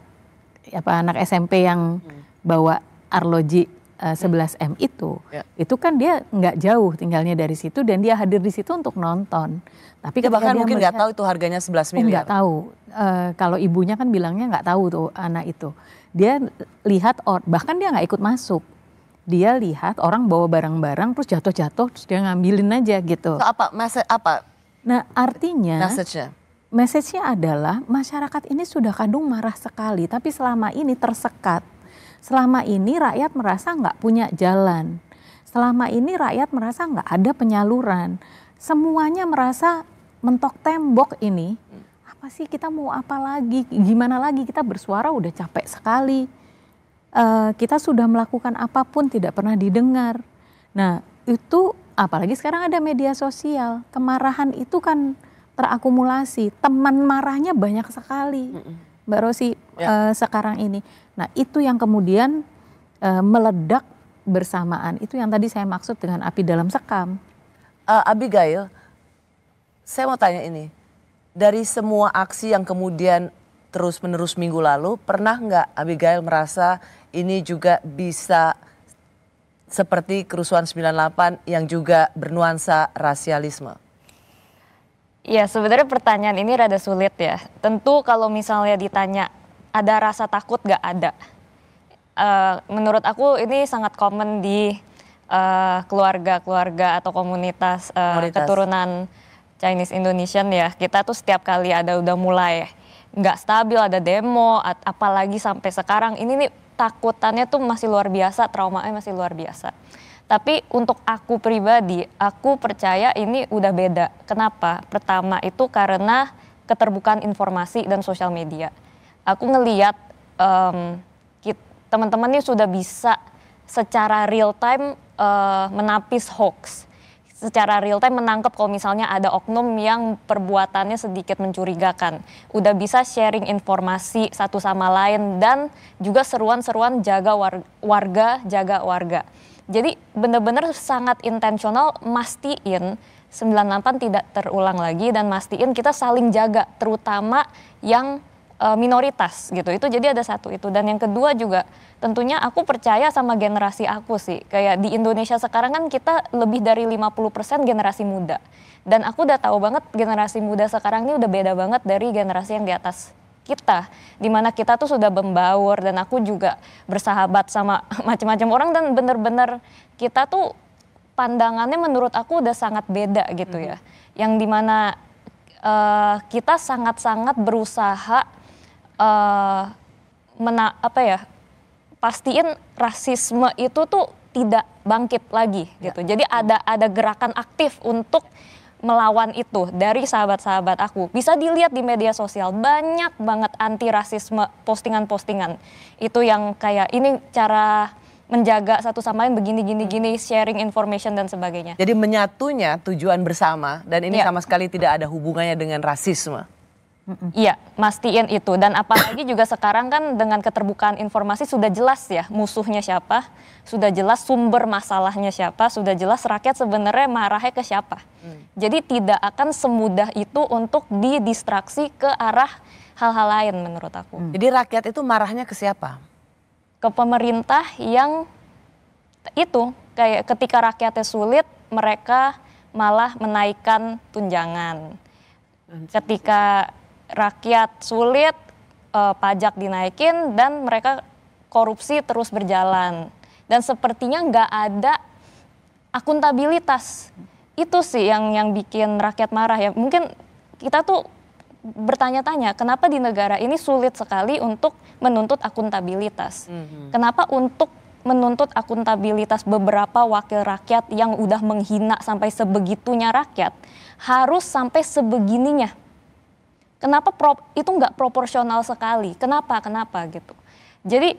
SMP yang bawa arloji 11M itu. Itu kan dia nggak jauh tinggalnya dari situ dan dia hadir di situ untuk nonton. Tapi Dia bahkan mungkin nggak tahu itu harganya 11 miliar. Nggak tahu. Kalau ibunya kan bilangnya nggak tahu tuh anak itu. Dia lihat, bahkan dia nggak ikut masuk. Dia lihat orang bawa barang-barang terus jatuh-jatuh terus dia ngambilin aja gitu. So, apa? Nah artinya Message-nya adalah masyarakat ini sudah kadung marah sekali tapi selama ini tersekat. Selama ini rakyat merasa nggak punya jalan. Selama ini rakyat merasa nggak ada penyaluran. Semuanya merasa mentok tembok ini. Apa sih kita mau apa lagi? Gimana lagi kita bersuara udah capek sekali. Kita sudah melakukan apapun tidak pernah didengar. Nah itu apalagi sekarang ada media sosial. Kemarahan itu kan terakumulasi. Teman marahnya banyak sekali Mbak Rosi sekarang ini. Nah itu yang kemudian meledak bersamaan. Itu yang tadi saya maksud dengan api dalam sekam. Abigail, saya mau tanya ini. Dari semua aksi yang kemudian terus menerus minggu lalu, pernah nggak Abigail merasa ini juga bisa seperti kerusuhan 98 yang juga bernuansa rasialisme? Ya sebenarnya pertanyaan ini rada sulit ya. Tentu kalau misalnya ditanya ada rasa takut gak ada. Menurut aku ini sangat common di keluarga-keluarga atau komunitas keturunan Chinese Indonesian ya. Kita tuh setiap kali udah mulai nggak stabil, ada demo, apalagi sampai sekarang ini nih takutannya tuh masih luar biasa, traumanya masih luar biasa. Tapi untuk aku pribadi, aku percaya ini udah beda. Kenapa? Pertama itu karena keterbukaan informasi dan sosial media. Aku ngeliat teman-teman ini sudah bisa secara real time menapis hoax. Secara real time menangkap kalau misalnya ada oknum yang perbuatannya sedikit mencurigakan. Udah bisa sharing informasi satu sama lain dan juga seruan-seruan jaga warga, jaga warga. Jadi benar-benar sangat intensional mastiin 98 tidak terulang lagi dan mastiin kita saling jaga terutama yang minoritas gitu. Itu jadi ada satu itu. Dan yang kedua juga tentunya aku percaya sama generasi aku sih. Kayak di Indonesia sekarang kan kita lebih dari 50% generasi muda. Dan aku udah tahu banget generasi muda sekarang ini udah beda banget dari generasi yang di atas kita. Dimana kita tuh sudah membaur dan aku juga bersahabat sama macam-macam orang dan bener-bener kita tuh pandangannya menurut aku udah sangat beda gitu ya. Yang dimana kita sangat-sangat berusaha pastiin rasisme itu tuh tidak bangkit lagi gitu. Jadi ada gerakan aktif untuk melawan itu dari sahabat-sahabat aku. Bisa dilihat di media sosial banyak banget anti rasisme postingan-postingan. Itu yang kayak ini cara menjaga satu sama lain begini sharing information dan sebagainya. Jadi menyatunya tujuan bersama dan ini sama sekali tidak ada hubungannya dengan rasisme. Iya, mastiin itu. Dan apalagi juga sekarang kan dengan keterbukaan informasi sudah jelas ya musuhnya siapa, sudah jelas sumber masalahnya siapa, sudah jelas rakyat sebenarnya marahnya ke siapa. Jadi tidak akan semudah itu untuk didistraksi ke arah hal-hal lain menurut aku. Jadi rakyat itu marahnya ke siapa? Ke pemerintah yang itu kayak ketika rakyatnya sulit mereka malah menaikkan tunjangan. Ketika rakyat sulit, pajak dinaikin dan mereka korupsi terus berjalan. Dan sepertinya nggak ada akuntabilitas. Itu sih yang bikin rakyat marah ya. Mungkin kita tuh bertanya-tanya kenapa di negara ini sulit sekali untuk menuntut akuntabilitas. Kenapa untuk menuntut akuntabilitas beberapa wakil rakyat yang udah menghina sampai sebegitunya rakyat harus sampai sebegininya. Kenapa itu nggak proporsional sekali? Kenapa gitu? Jadi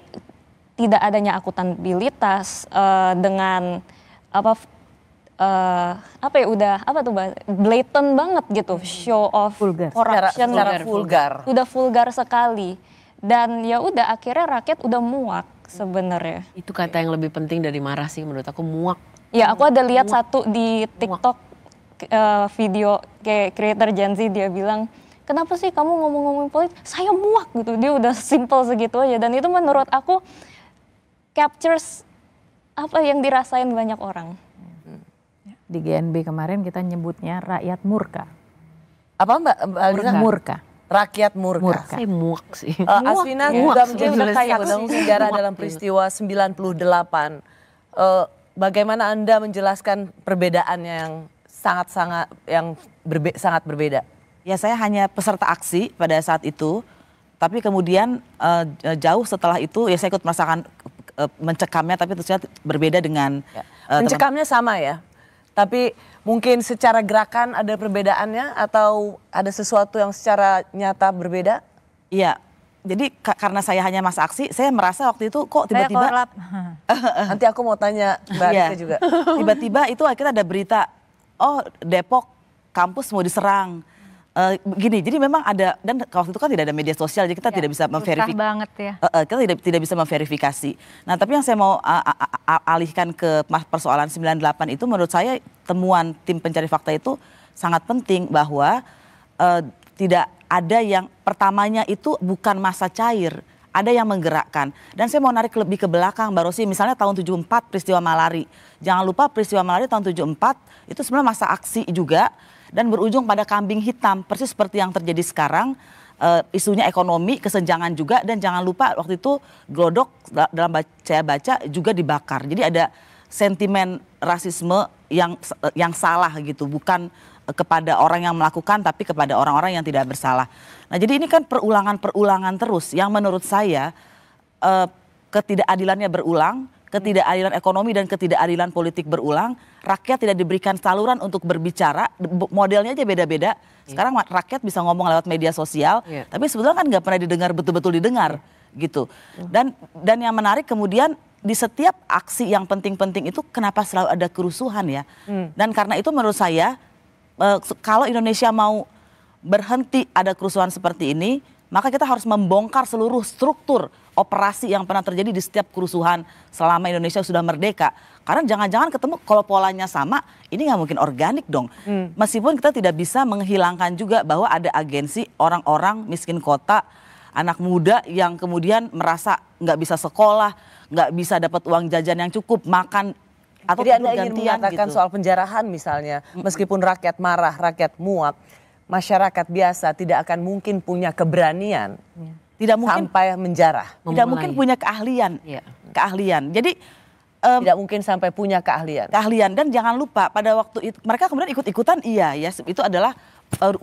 tidak adanya akuntabilitas dengan blatant banget gitu, show of corruption, secara vulgar. Udah vulgar sekali. Dan ya udah akhirnya rakyat udah muak sebenarnya. Itu kata yang lebih penting dari marah sih menurut aku, muak. Ya aku ada lihat satu di TikTok video kayak creator Gen Z, dia bilang, kenapa sih kamu ngomong-ngomong politik? Saya muak gitu. Dia udah simple segitu aja. Dan itu menurut aku captures apa yang dirasain banyak orang. Di GNB kemarin kita nyebutnya rakyat murka. Apa Mbak Alisa? Murka. Rakyat murka. Saya muak sih. Asvina juga menjadi saksi sejarah dalam peristiwa 98. Bagaimana Anda menjelaskan perbedaannya yang sangat berbeda? Ya saya hanya peserta aksi pada saat itu, tapi kemudian jauh setelah itu ya saya ikut merasakan mencekamnya, tapi tentunya berbeda dengan mencekamnya sama ya, tapi mungkin secara gerakan ada perbedaannya atau ada sesuatu yang secara nyata berbeda? Iya, jadi karena saya hanya masa aksi, saya merasa waktu itu kok tiba-tiba nanti aku mau tanya Mbak Rika juga. Tiba-tiba itu akhirnya ada berita, oh Depok kampus mau diserang. Gini, jadi memang ada, dan waktu itu kan tidak ada media sosial, jadi kita tidak bisa memverifikasi. banget ya. Kita tidak bisa memverifikasi. Nah, tapi yang saya mau alihkan ke persoalan 98 itu, menurut saya temuan tim pencari fakta itu sangat penting bahwa tidak ada yang pertamanya itu bukan massa cair, ada yang menggerakkan. Dan saya mau narik lebih ke belakang, Mbak Rosi, misalnya tahun 74 peristiwa Malari. Jangan lupa peristiwa Malari tahun 74 itu sebenarnya masa aksi juga. Dan berujung pada kambing hitam, persis seperti yang terjadi sekarang, isunya ekonomi, kesenjangan juga, dan jangan lupa waktu itu Glodok dalam saya baca juga dibakar. Jadi ada sentimen rasisme yang salah gitu, bukan kepada orang yang melakukan, tapi kepada orang-orang yang tidak bersalah. Nah jadi ini kan perulangan terus, yang menurut saya ketidakadilannya berulang, ketidakadilan ekonomi dan ketidakadilan politik berulang, rakyat tidak diberikan saluran untuk berbicara, modelnya aja beda-beda. Sekarang rakyat bisa ngomong lewat media sosial, tapi sebetulnya kan nggak pernah didengar, betul-betul didengar gitu. Dan yang menarik kemudian di setiap aksi yang penting-penting itu kenapa selalu ada kerusuhan ya? Dan karena itu menurut saya kalau Indonesia mau berhenti ada kerusuhan seperti ini, maka kita harus membongkar seluruh struktur operasi yang pernah terjadi di setiap kerusuhan selama Indonesia sudah merdeka. Karena jangan-jangan ketemu kalau polanya sama, ini nggak mungkin organik dong. Meskipun kita tidak bisa menghilangkan juga bahwa ada agensi orang-orang miskin kota, anak muda yang kemudian merasa nggak bisa sekolah, nggak bisa dapat uang jajan yang cukup, makan atau jadi Anda ingin gantian mengatakan gitu. soal penjarahan misalnya, meskipun rakyat marah, rakyat muak, masyarakat biasa tidak akan mungkin punya keberanian. Tidak mungkin sampai menjarah. Tidak mungkin punya keahlian. Keahlian. Jadi tidak mungkin sampai punya keahlian. Dan jangan lupa pada waktu itu mereka kemudian ikut-ikutan ya itu adalah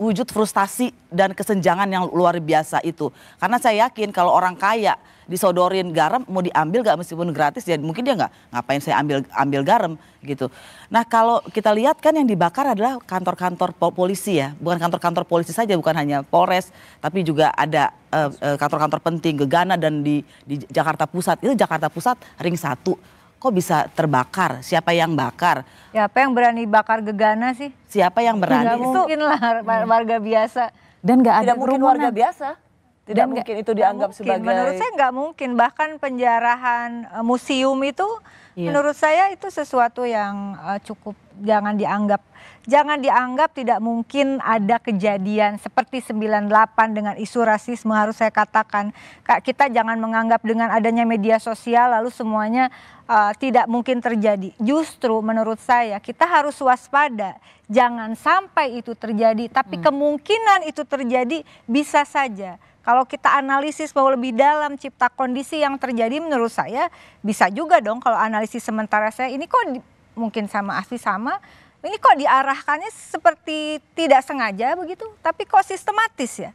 wujud frustasi dan kesenjangan yang luar biasa itu. Karena saya yakin kalau orang kaya disodorin garam mau diambil gak meskipun gratis, ya mungkin dia nggak ngapain saya ambil garam gitu. Nah kalau kita lihat kan yang dibakar adalah kantor-kantor polisi ya, bukan kantor-kantor polisi saja, bukan hanya Polres, tapi juga ada kantor-kantor penting Gegana dan di Jakarta Pusat. Itu Jakarta Pusat ring 1. Kok bisa terbakar? Siapa yang bakar? Siapa yang berani bakar Gegana sih? Siapa yang berani? Nggak mungkin lah warga biasa. Dan nggak ada Tidak mungkin warga kerumunan. biasa. Tidak Dan mungkin itu dianggap Mungkin. sebagai... Menurut saya nggak mungkin, bahkan penjarahan museum itu Iya. menurut saya itu sesuatu yang cukup jangan dianggap tidak mungkin ada kejadian seperti 98 dengan isu rasisme. Harus saya katakan, Kak, kita jangan menganggap dengan adanya media sosial lalu semuanya tidak mungkin terjadi. Justru menurut saya kita harus waspada, jangan sampai itu terjadi, tapi kemungkinan itu terjadi bisa saja. Kalau kita analisis bahwa lebih dalam cipta kondisi yang terjadi, menurut saya bisa juga dong kalau analisis sementara saya ini kok mungkin sama Asfi sama, ini kok diarahkannya seperti tidak sengaja begitu, tapi kok sistematis ya.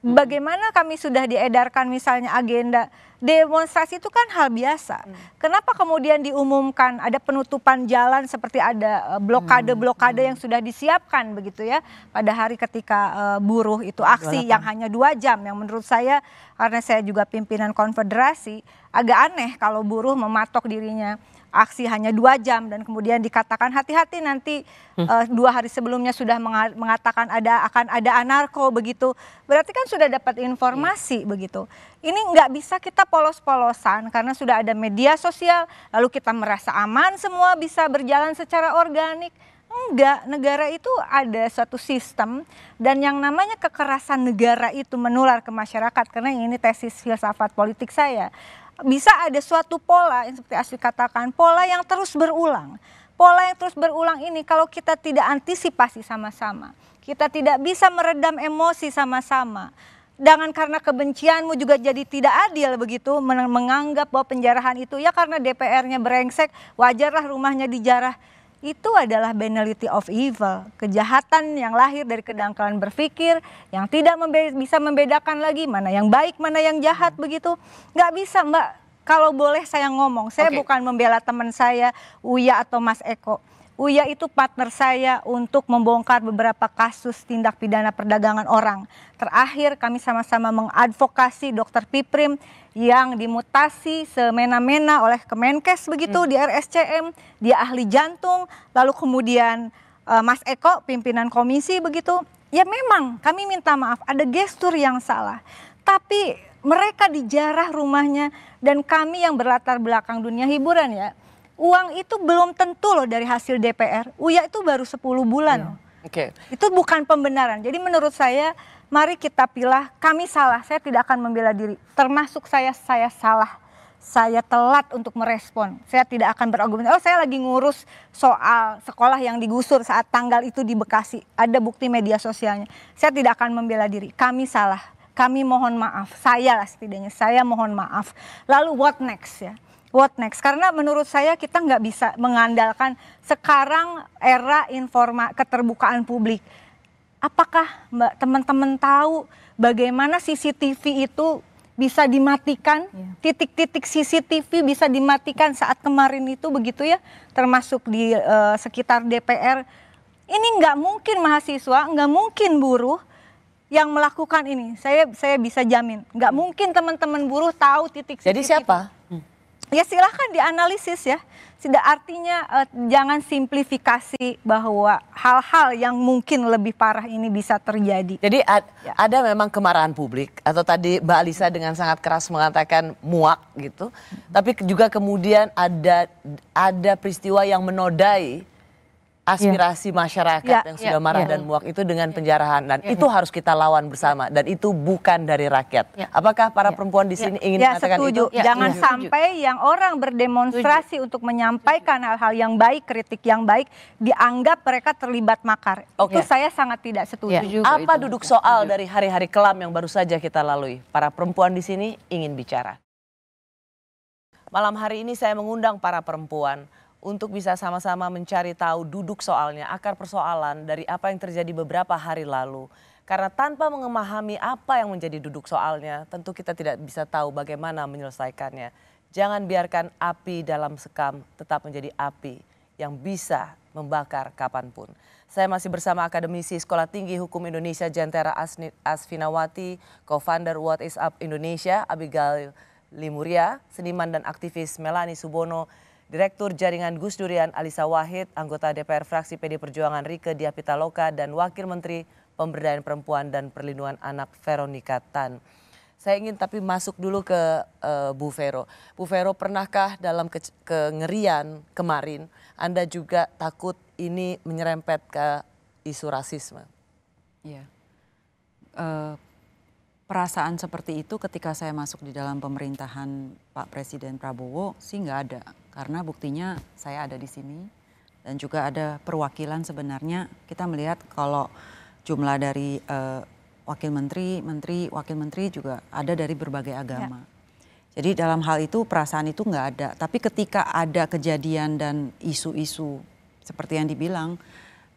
Bagaimana kami sudah diedarkan misalnya agenda demonstrasi itu kan hal biasa. Kenapa kemudian diumumkan ada penutupan jalan seperti ada blokade-blokade yang sudah disiapkan begitu ya pada hari ketika buruh itu aksi yang hanya 2 jam, yang menurut saya karena saya juga pimpinan konfederasi agak aneh kalau buruh mematok dirinya aksi hanya 2 jam dan kemudian dikatakan hati-hati nanti 2 hari sebelumnya sudah mengatakan akan ada anarko begitu. Berarti kan sudah dapat informasi begitu. Ini nggak bisa kita polos-polosan karena sudah ada media sosial lalu kita merasa aman semua bisa berjalan secara organik. Enggak, negara itu ada suatu sistem dan yang namanya kekerasan negara itu menular ke masyarakat karena ini tesis filsafat politik saya. Bisa ada suatu pola yang seperti Asfi katakan, pola yang terus berulang. Pola yang terus berulang ini kalau kita tidak antisipasi sama-sama, kita tidak bisa meredam emosi sama-sama. Jangan karena kebencianmu juga jadi tidak adil begitu, menganggap bahwa penjarahan itu ya karena DPR-nya brengsek, wajarlah rumahnya dijarah. Itu adalah banality of evil, kejahatan yang lahir dari kedangkalan berpikir, yang tidak bisa membedakan lagi mana yang baik, mana yang jahat begitu. Nggak bisa Mbak, kalau boleh saya ngomong, saya bukan membela teman saya, Uya atau Mas Eko. Uya itu partner saya untuk membongkar beberapa kasus tindak pidana perdagangan orang. Terakhir kami sama-sama mengadvokasi Dr. Piprim yang dimutasi semena-mena oleh Kemenkes begitu di RSCM, dia ahli jantung, lalu kemudian Mas Eko pimpinan komisi begitu. Ya memang kami minta maaf, ada gestur yang salah. Tapi mereka dijarah rumahnya dan kami yang berlatar belakang dunia hiburan ya. Uang itu belum tentu loh dari hasil DPR. Uya itu baru 10 bulan. Itu bukan pembenaran. Jadi menurut saya mari kita pilah, kami salah, saya tidak akan membela diri. Termasuk saya salah. Saya telat untuk merespon. Saya tidak akan berargumen, oh saya lagi ngurus soal sekolah yang digusur saat tanggal itu di Bekasi. Ada bukti media sosialnya. Saya tidak akan membela diri, kami salah. Kami mohon maaf, saya lah setidaknya, saya mohon maaf. Lalu what next ya? What next? Karena menurut saya kita nggak bisa mengandalkan sekarang era keterbukaan publik. Apakah Mbak teman-teman tahu bagaimana CCTV itu bisa dimatikan? Titik-titik CCTV bisa dimatikan saat kemarin itu begitu ya, termasuk di sekitar DPR. Ini nggak mungkin mahasiswa, nggak mungkin buruh yang melakukan ini. Saya bisa jamin, nggak mungkin teman-teman buruh tahu titik CCTV. Jadi siapa? Ya silahkan dianalisis ya. Artinya jangan simplifikasi bahwa hal-hal yang mungkin lebih parah ini bisa terjadi. Jadi ada memang kemarahan publik atau tadi Mbak Alisa dengan sangat keras mengatakan muak gitu. Tapi juga kemudian ada peristiwa yang menodai aspirasi masyarakat yang sudah marah dan muak itu dengan penjarahan dan itu harus kita lawan bersama dan itu bukan dari rakyat. Apakah para perempuan di sini ingin mengatakan setuju. itu? Jangan sampai yang orang berdemonstrasi untuk menyampaikan hal-hal yang baik, kritik yang baik dianggap mereka terlibat makar. Itu saya sangat tidak setuju. Apa duduk soal dari hari-hari kelam yang baru saja kita lalui? Para perempuan di sini ingin bicara. Malam hari ini saya mengundang para perempuan untuk bisa sama-sama mencari tahu duduk soalnya, akar persoalan dari apa yang terjadi beberapa hari lalu. Karena tanpa memahami apa yang menjadi duduk soalnya, tentu kita tidak bisa tahu bagaimana menyelesaikannya. Jangan biarkan api dalam sekam tetap menjadi api yang bisa membakar kapanpun. Saya masih bersama akademisi Sekolah Tinggi Hukum Indonesia Jentera Asfinawati, co-founder What Is Up Indonesia, Abigail Limuria, seniman dan aktivis Melanie Subono, Direktur Jaringan Gus Durian Alisa Wahid, anggota DPR fraksi PD Perjuangan Rieke Diah Pitaloka, dan Wakil Menteri Pemberdayaan Perempuan dan Perlindungan Anak Veronica Tan. Saya ingin tapi masuk dulu ke Bu Vero. Bu Vero, pernahkah dalam kengerian kemarin Anda juga takut ini menyerempet ke isu rasisme? Iya. Perasaan seperti itu ketika saya masuk di dalam pemerintahan Pak Presiden Prabowo sih nggak ada. Karena buktinya saya ada di sini dan juga ada perwakilan sebenarnya. Kita melihat kalau jumlah dari wakil menteri juga ada dari berbagai agama. Ya. Jadi dalam hal itu perasaan itu nggak ada. Tapi ketika ada kejadian dan isu-isu seperti yang dibilang,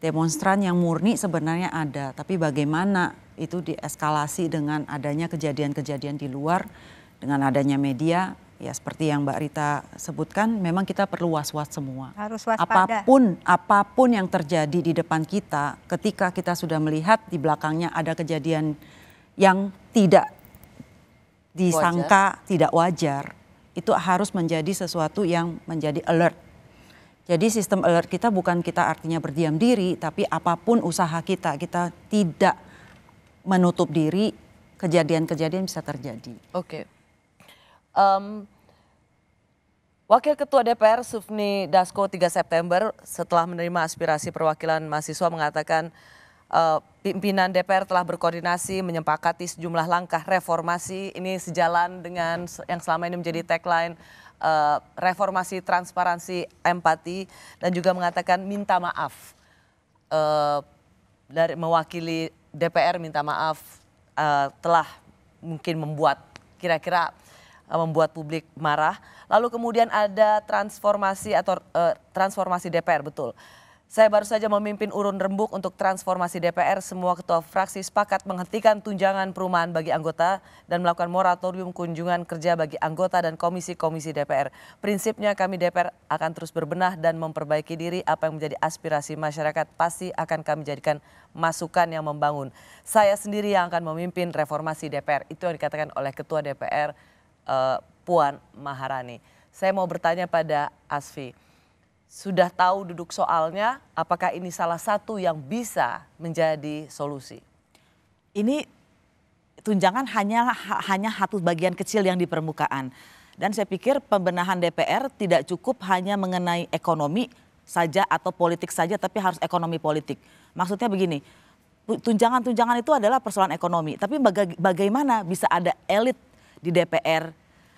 demonstran yang murni sebenarnya ada. Tapi bagaimana itu dieskalasi dengan adanya kejadian-kejadian di luar, dengan adanya media, ya seperti yang Mbak Rita sebutkan, memang kita perlu was-was semua. Harus waspada. Apapun yang terjadi di depan kita, ketika kita sudah melihat di belakangnya ada kejadian yang tidak disangka, tidak wajar, itu harus menjadi sesuatu yang menjadi alert. Jadi sistem alert kita bukan kita artinya berdiam diri, tapi apapun usaha kita tidak menutup diri, kejadian-kejadian bisa terjadi. Oke. Wakil Ketua DPR Sufmi Dasko 3 September setelah menerima aspirasi perwakilan mahasiswa mengatakan pimpinan DPR telah berkoordinasi menyepakati sejumlah langkah reformasi. Ini sejalan dengan yang selama ini menjadi tagline reformasi, transparansi, empati, dan juga mengatakan minta maaf dari mewakili DPR minta maaf telah mungkin membuat kira-kira membuat publik marah. Lalu kemudian ada transformasi atau transformasi DPR, betul. Saya baru saja memimpin urun rembuk untuk transformasi DPR. Semua ketua fraksi sepakat menghentikan tunjangan perumahan bagi anggota dan melakukan moratorium kunjungan kerja bagi anggota dan komisi-komisi DPR. Prinsipnya kami DPR akan terus berbenah dan memperbaiki diri. Apa yang menjadi aspirasi masyarakat pasti akan kami jadikan masukan yang membangun. Saya sendiri yang akan memimpin reformasi DPR. Itu yang dikatakan oleh Ketua DPR Puan Maharani. Saya mau bertanya pada Asfi. Sudah tahu duduk soalnya, apakah ini salah satu yang bisa menjadi solusi? Ini tunjangan hanya satu bagian kecil yang di permukaan. Dan saya pikir pembenahan DPR tidak cukup hanya mengenai ekonomi saja atau politik saja, tapi harus ekonomi politik. Maksudnya begini, tunjangan-tunjangan itu adalah persoalan ekonomi. Tapi bagaimana bisa ada elit di DPR,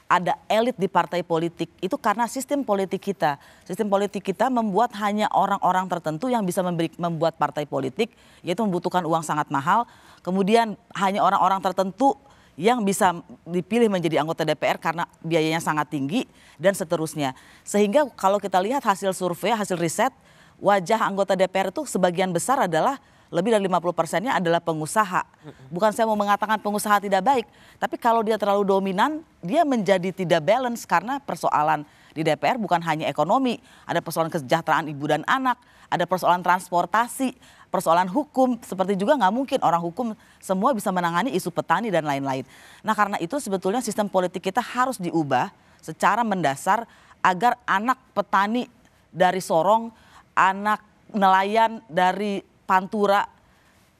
ada elit di partai politik, itu karena sistem politik kita. Sistem politik kita membuat hanya orang-orang tertentu yang bisa membuat partai politik, yaitu membutuhkan uang sangat mahal. Kemudian hanya orang-orang tertentu yang bisa dipilih menjadi anggota DPR karena biayanya sangat tinggi dan seterusnya. Sehingga kalau kita lihat hasil survei, hasil riset, wajah anggota DPR itu sebagian besar adalah lebih dari 50%-nya adalah pengusaha. Bukan saya mau mengatakan pengusaha tidak baik, tapi kalau dia terlalu dominan, dia menjadi tidak balance karena persoalan di DPR bukan hanya ekonomi, ada persoalan kesejahteraan ibu dan anak, ada persoalan transportasi, persoalan hukum, seperti juga nggak mungkin orang hukum semua bisa menangani isu petani dan lain-lain. Nah karena itu sebetulnya sistem politik kita harus diubah secara mendasar agar anak petani dari Sorong, anak nelayan dari Pantura,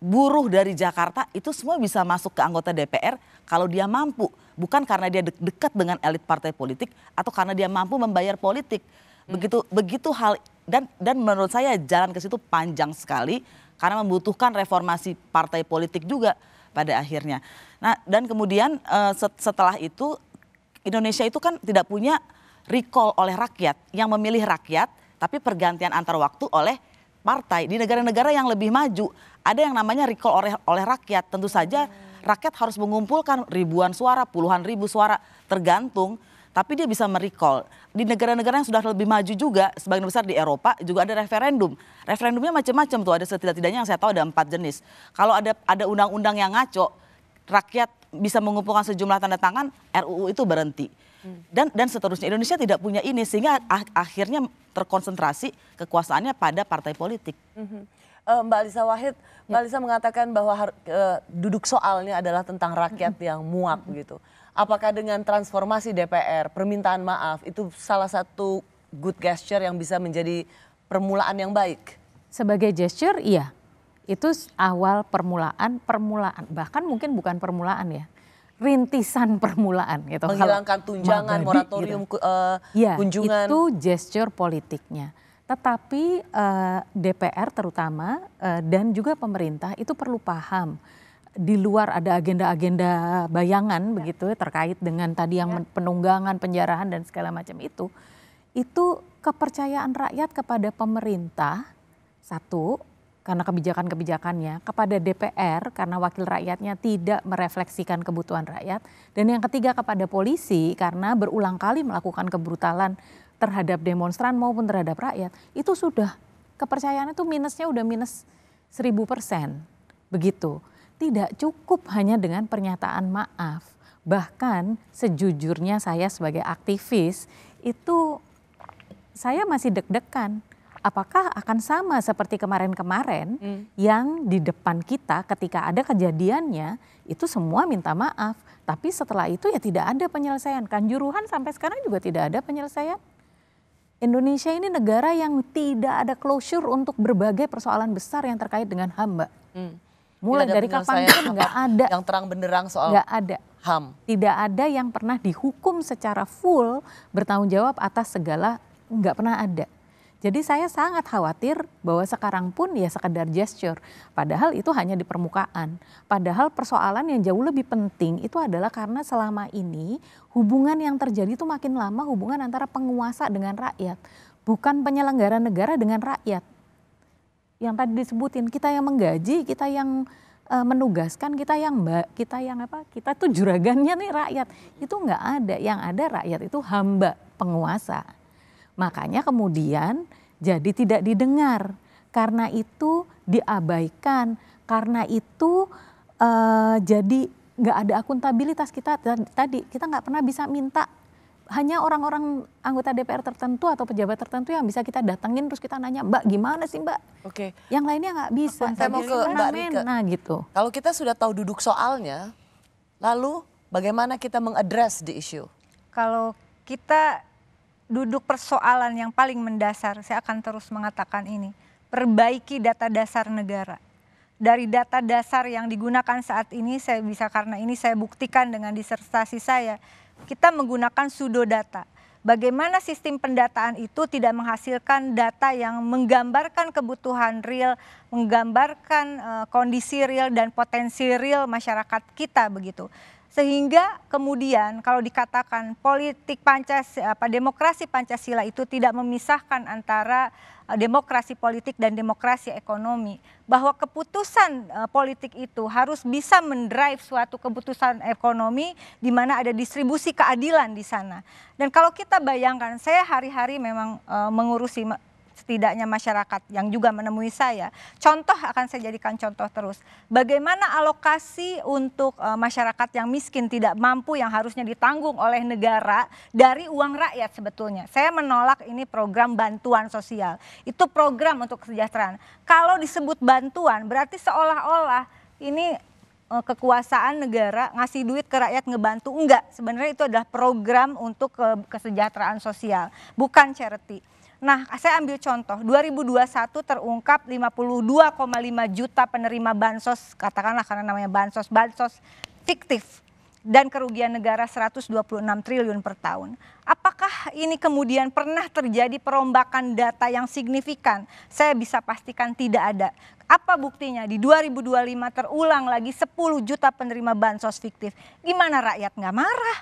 buruh dari Jakarta itu semua bisa masuk ke anggota DPR kalau dia mampu. Bukan karena dia dekat dengan elit partai politik atau karena dia mampu membayar politik. Begitu hal dan menurut saya jalan ke situ panjang sekali karena membutuhkan reformasi partai politik juga pada akhirnya. Nah dan kemudian setelah itu Indonesia itu kan tidak punya recall oleh rakyat yang memilih rakyat, tapi pergantian antar waktu oleh partai. Di negara-negara yang lebih maju ada yang namanya recall oleh rakyat. Tentu saja rakyat harus mengumpulkan ribuan suara, puluhan ribu suara tergantung, tapi dia bisa merecall. Di negara-negara yang sudah lebih maju juga, sebagian besar di Eropa juga ada referendum. Referendumnya macam-macam tuh, ada setidak-tidaknya yang saya tahu ada 4 jenis. Kalau ada undang-undang yang ngaco, rakyat bisa mengumpulkan sejumlah tanda tangan, RUU itu berhenti. Dan seterusnya. Indonesia tidak punya ini sehingga akhirnya terkonsentrasi kekuasaannya pada partai politik. Mbak Alisa Wahid, Mbak Alisa mengatakan bahwa duduk soalnya adalah tentang rakyat yang muak gitu. Apakah dengan transformasi DPR, permintaan maaf itu salah satu good gesture yang bisa menjadi permulaan yang baik? Sebagai gesture iya. Itu awal permulaan, bahkan mungkin bukan permulaan ya, rintisan permulaan gitu. Menghilangkan tunjangan, moratorium gitu. Kunjungan. Itu gesture politiknya. Tetapi DPR terutama dan juga pemerintah itu perlu paham di luar ada agenda-agenda bayangan begitu terkait dengan tadi yang penunggangan, penjarahan dan segala macam itu kepercayaan rakyat kepada pemerintah satu karena kebijakan-kebijakannya, kepada DPR karena wakil rakyatnya tidak merefleksikan kebutuhan rakyat, dan yang ketiga kepada polisi karena berulang kali melakukan kebrutalan terhadap demonstran maupun terhadap rakyat, itu sudah kepercayaan itu minusnya udah minus 1000%. Begitu. Tidak cukup hanya dengan pernyataan maaf. Bahkan sejujurnya saya sebagai aktivis itu saya masih deg-degan. Apakah akan sama seperti kemarin-kemarin yang di depan kita ketika ada kejadiannya itu semua minta maaf. Tapi setelah itu ya tidak ada penyelesaian. Kanjuruhan sampai sekarang juga tidak ada penyelesaian. Indonesia ini negara yang tidak ada closure untuk berbagai persoalan besar yang terkait dengan HAM, Mbak. Mulai dari kapan pun nggak ada. Yang terang benderang soal nggak ada. HAM. Tidak ada yang pernah dihukum secara full bertanggung jawab atas segala, nggak pernah ada. Jadi saya sangat khawatir bahwa sekarang pun ya sekedar gesture. Padahal itu hanya di permukaan. Padahal persoalan yang jauh lebih penting itu adalah karena selama ini hubungan yang terjadi itu makin lama hubungan antara penguasa dengan rakyat. Bukan penyelenggara negara dengan rakyat. Yang tadi disebutin, kita yang menggaji, kita yang menugaskan, kita tuh juragannya nih rakyat. Itu nggak ada, yang ada rakyat itu hamba penguasa. Makanya kemudian jadi tidak didengar, karena itu diabaikan, karena itu jadi nggak ada akuntabilitas kita tadi. Kita nggak pernah bisa minta, hanya orang-orang anggota DPR tertentu atau pejabat tertentu yang bisa kita datengin terus kita nanya, Mbak gimana sih Mbak? Oke. Yang lainnya nggak bisa. Saya mau ke Mbak Rike. Nah gitu. Kalau kita sudah tahu duduk soalnya, lalu bagaimana kita mengadres the issue? Kalau kita duduk persoalan yang paling mendasar, saya akan terus mengatakan ini, perbaiki data dasar negara. Dari data dasar yang digunakan saat ini, karena ini saya buktikan dengan disertasi saya, kita menggunakan pseudodata. Bagaimana sistem pendataan itu tidak menghasilkan data yang menggambarkan kebutuhan real, menggambarkan kondisi real dan potensi real masyarakat kita begitu. Sehingga kemudian kalau dikatakan demokrasi Pancasila itu tidak memisahkan antara demokrasi politik dan demokrasi ekonomi. Bahwa keputusan politik itu harus bisa mendrive suatu keputusan ekonomi di mana ada distribusi keadilan di sana. Dan kalau kita bayangkan, saya hari-hari memang mengurusi setidaknya masyarakat yang juga menemui saya. Contoh akan saya jadikan contoh terus. Bagaimana alokasi untuk masyarakat yang miskin tidak mampu yang harusnya ditanggung oleh negara dari uang rakyat sebetulnya. Saya menolak ini program bantuan sosial. Itu program untuk kesejahteraan. Kalau disebut bantuan berarti seolah-olah ini kekuasaan negara ngasih duit ke rakyat ngebantu. Enggak, sebenarnya itu adalah program untuk kesejahteraan sosial, bukan charity. Nah, saya ambil contoh, 2021 terungkap 52,5 juta penerima bansos, katakanlah karena namanya bansos fiktif. Dan kerugian negara 126 triliun per tahun. Apakah ini kemudian pernah terjadi perombakan data yang signifikan? Saya bisa pastikan tidak ada. Apa buktinya? Di 2025 terulang lagi 10 juta penerima bansos fiktif. Gimana rakyat nggak marah?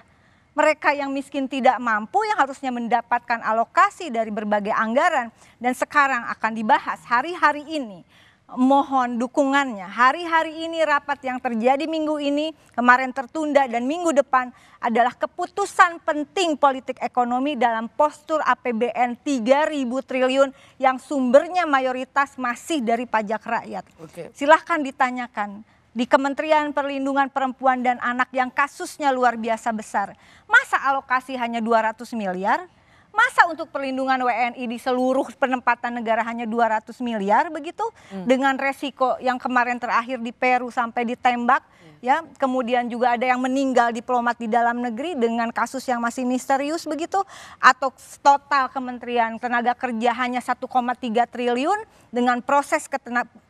Mereka yang miskin tidak mampu yang harusnya mendapatkan alokasi dari berbagai anggaran dan sekarang akan dibahas hari-hari ini. Mohon dukungannya. Hari-hari ini rapat yang terjadi minggu ini, kemarin tertunda dan minggu depan adalah keputusan penting politik ekonomi dalam postur APBN 3.000 triliun yang sumbernya mayoritas masih dari pajak rakyat. Silahkan ditanyakan. Di Kementerian Perlindungan Perempuan dan Anak yang kasusnya luar biasa besar. Masa alokasi hanya 200 miliar? Masa untuk perlindungan WNI di seluruh penempatan negara hanya 200 miliar begitu, dengan resiko yang kemarin terakhir di Peru sampai ditembak, ya, kemudian juga ada yang meninggal diplomat di dalam negeri dengan kasus yang masih misterius begitu, atau total Kementerian Tenaga Kerja hanya 1,3 triliun dengan proses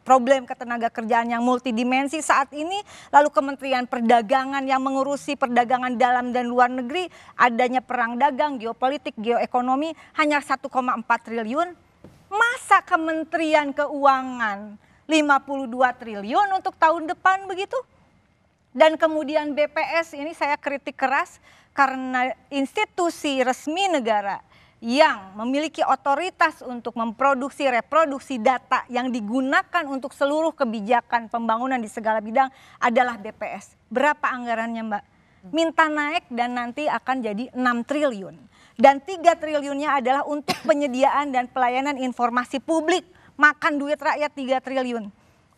problem ketenaga kerjaan yang multidimensi saat ini, lalu Kementerian Perdagangan yang mengurusi perdagangan dalam dan luar negeri, adanya perang dagang, geopolitik, geoekonomi hanya 1,4 triliun. Masa Kementerian Keuangan 52 triliun untuk tahun depan begitu? Dan kemudian BPS ini saya kritik keras karena institusi resmi negara yang memiliki otoritas untuk memproduksi reproduksi data yang digunakan untuk seluruh kebijakan pembangunan di segala bidang adalah BPS. Berapa anggarannya, Mbak? Minta naik dan nanti akan jadi 6 triliun. Dan 3 triliunnya adalah untuk penyediaan dan pelayanan informasi publik. Makan duit rakyat 3 triliun.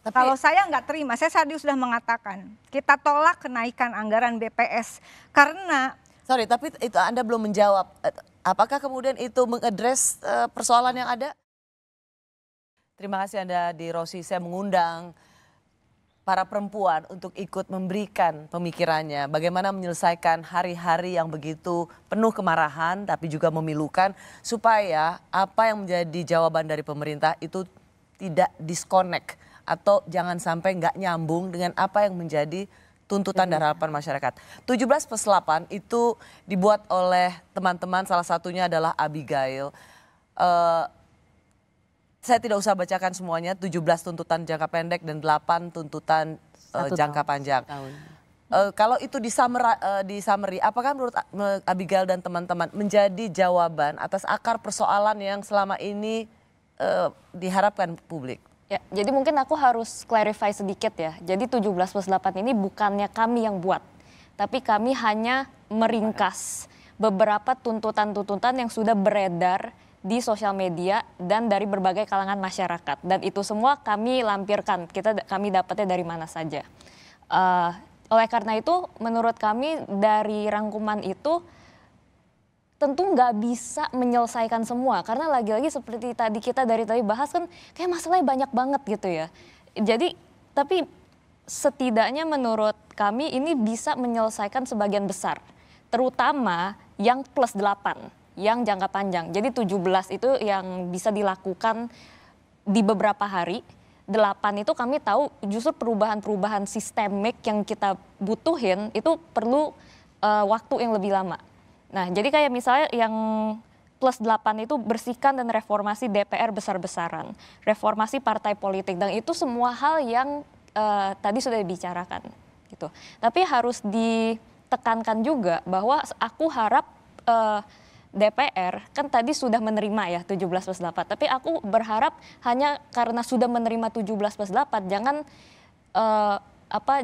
Kalau saya nggak terima, saya tadi sudah mengatakan, kita tolak kenaikan anggaran BPS karena... Sorry, tapi itu Anda belum menjawab. Apakah kemudian itu mengadres persoalan yang ada? Terima kasih Anda di Rosi. Saya mengundang para perempuan untuk ikut memberikan pemikirannya. Bagaimana menyelesaikan hari-hari yang begitu penuh kemarahan tapi juga memilukan. Supaya apa yang menjadi jawaban dari pemerintah itu tidak disconnect. Atau jangan sampai nggak nyambung dengan apa yang menjadi tuntutan dan harapan masyarakat. 17+8 itu dibuat oleh teman-teman, salah satunya adalah Abigail. Saya tidak usah bacakan semuanya, 17 tuntutan jangka pendek dan 8 tuntutan jangka panjang. Kalau itu di summary, apakah menurut Abigail dan teman-teman menjadi jawaban atas akar persoalan yang selama ini diharapkan publik? Ya, jadi mungkin aku harus clarify sedikit ya. Jadi 17+8 ini bukannya kami yang buat, tapi kami hanya meringkas beberapa tuntutan-tuntutan yang sudah beredar di sosial media dan dari berbagai kalangan masyarakat. Dan itu semua kami lampirkan, kami dapatnya dari mana saja. Oleh karena itu, menurut kami dari rangkuman itu tentu nggak bisa menyelesaikan semua, karena lagi-lagi seperti tadi kita dari tadi bahas kan kayak masalahnya banyak banget gitu ya. Jadi tapi setidaknya menurut kami ini bisa menyelesaikan sebagian besar, terutama yang +8, yang jangka panjang. Jadi 17 itu yang bisa dilakukan di beberapa hari. 8 itu kami tahu justru perubahan-perubahan sistemik yang kita butuhin itu perlu waktu yang lebih lama. Nah, jadi kayak misalnya yang +8 itu bersihkan dan reformasi DPR besar-besaran, reformasi partai politik, dan itu semua hal yang tadi sudah dibicarakan gitu. Tapi harus ditekankan juga bahwa aku harap DPR kan tadi sudah menerima ya 17+8, tapi aku berharap hanya karena sudah menerima 17+8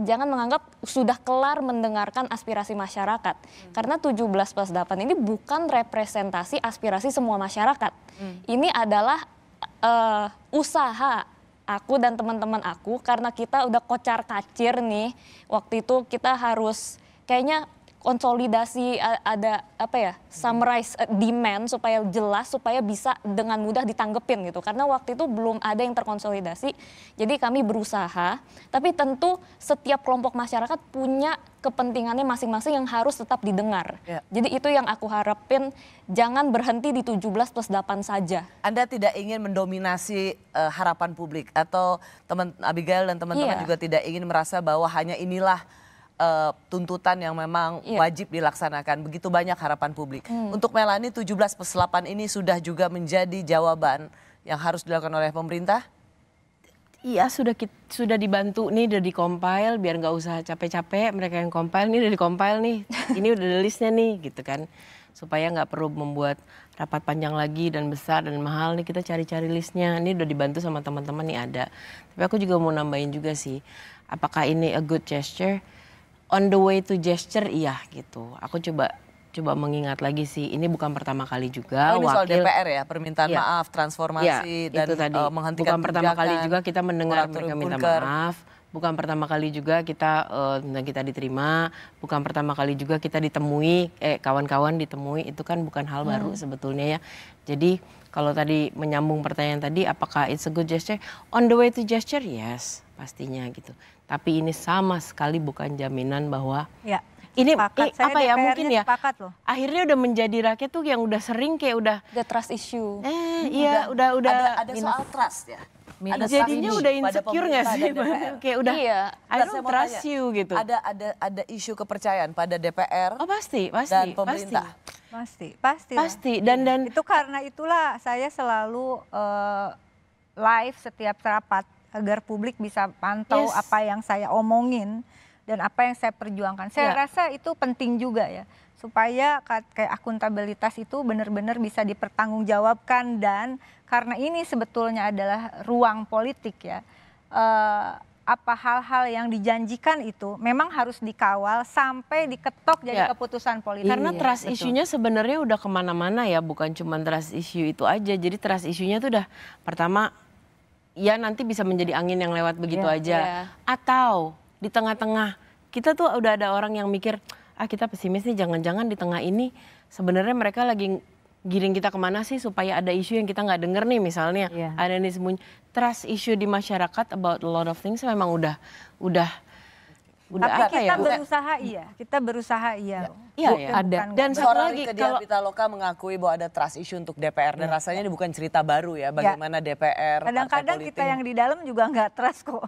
jangan menganggap sudah kelar mendengarkan aspirasi masyarakat. Karena 17+8 ini bukan representasi aspirasi semua masyarakat. Ini adalah usaha aku dan teman-teman aku, karena kita udah kocar-kacir nih. Waktu itu kita harus kayaknya konsolidasi, ada summarize demand supaya jelas, supaya bisa dengan mudah ditanggepin gitu. Karena waktu itu belum ada yang terkonsolidasi, jadi kami berusaha. Tapi tentu setiap kelompok masyarakat punya kepentingannya masing-masing yang harus tetap didengar. Ya. Jadi itu yang aku harapin, jangan berhenti di 17+8 saja. Anda tidak ingin mendominasi harapan publik, atau teman Abigail dan teman-teman juga tidak ingin merasa bahwa hanya inilah tuntutan yang memang wajib dilaksanakan. Begitu banyak harapan publik. Untuk Melanie, 17+8 ini sudah juga menjadi jawaban yang harus dilakukan oleh pemerintah? Iya, sudah dibantu nih, udah di-compile, biar nggak usah capek-capek mereka yang compile, nih udah di-compile nih, ini udah ada listnya nih gitu kan. Supaya nggak perlu membuat rapat panjang lagi dan besar dan mahal, nih kita cari-cari listnya, ini udah dibantu sama teman-teman nih ada. Tapi aku juga mau nambahin juga sih, apakah ini a good gesture? On the way to gesture, iya gitu. Aku coba mengingat lagi sih, ini bukan pertama kali juga. Ini soal DPR ya, permintaan maaf, transformasi dan itu tadi. menghentikan bukan pertama kali juga kita mendengar mereka minta maaf. bukan pertama kali juga kita diterima, bukan pertama kali juga kita ditemui, kawan-kawan ditemui, itu kan bukan hal baru sebetulnya ya. Jadi kalau tadi menyambung pertanyaan tadi, apakah it's a good gesture? On the way to gesture, yes, pastinya gitu. Tapi ini sama sekali bukan jaminan bahwa ini apa ya, mungkin ya akhirnya udah menjadi rakyat tuh yang udah sering kayak udah the trust issue. Iya, udah ada soal trust ya. Ada jadinya udah insecure nggak sih? Kayak udah I don't trust you gitu. Ada isu kepercayaan pada DPR. Oh pasti dan pemerintah. Pasti. Dan itu karena itulah saya selalu live setiap rapat agar publik bisa pantau apa yang saya omongin dan apa yang saya perjuangkan. Saya rasa itu penting juga ya, supaya kayak akuntabilitas itu benar-benar bisa dipertanggungjawabkan, dan karena ini sebetulnya adalah ruang politik ya, apa hal-hal yang dijanjikan itu memang harus dikawal sampai diketok jadi keputusan politik. Karena trust issue-nya sebenarnya udah kemana-mana ya, bukan cuma trust issue itu aja. Jadi trust issue-nya tuh udah pertama ya nanti bisa menjadi angin yang lewat begitu aja. Atau di tengah-tengah kita tuh udah ada orang yang mikir, kita pesimis nih, jangan-jangan di tengah ini sebenarnya mereka lagi giring kita kemana sih supaya ada isu yang kita nggak denger nih misalnya. Ada nih sembunyi. Trust issue di masyarakat about a lot of things memang udah Tapi apa ya? Kita berusaha iya. Iya, ada. Dan satu lagi kalau Pitaloka mengakui bahwa ada trust issue untuk DPR dan rasanya ini bukan cerita baru ya, bagaimana DPR. Kadang-kadang kita yang di dalam juga nggak trust kok.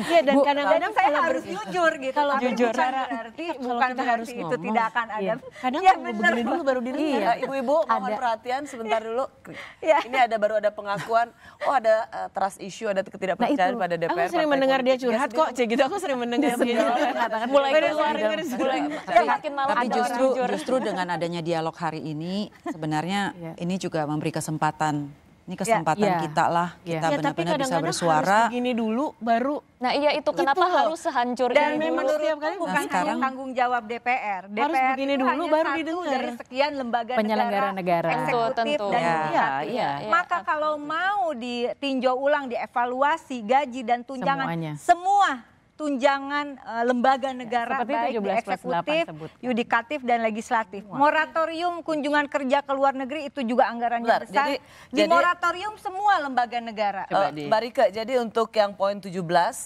Iya, dan kadang-kadang saya harus jujur gitu. Kalau jujur bukan berarti itu tidak akan ada. Kadang begini dulu baru didengar. Ibu-ibu mohon perhatian sebentar dulu. Ini baru ada pengakuan, ada trust issue, ada ketidakpercayaan pada DPR. Aku sering mendengar dia curhat kok, gitu. Aku sering mendengar Tapi justru dengan adanya dialog hari ini sebenarnya ini juga memberi kesempatan. Ini kesempatan kita lah, kita benar-benar bisa bersuara. Harus begini dulu baru. Nah iya itu kenapa harus sehancur dan ini memang dulu. setiap kali bukan hanya tanggung jawab DPR. DPR begini itu dulu hanya baru satu didengar. dari sekian lembaga penyelenggara negara. Eksekutif Tentu. dan legislatif. Maka kalau mau ditinjau ulang, dievaluasi gaji dan tunjangan semua tunjangan lembaga negara baik di eksekutif, yudikatif dan legislatif. Moratorium kunjungan kerja ke luar negeri itu juga anggarannya besar. Di moratorium semua lembaga negara. Mbak Rike, jadi untuk yang poin 17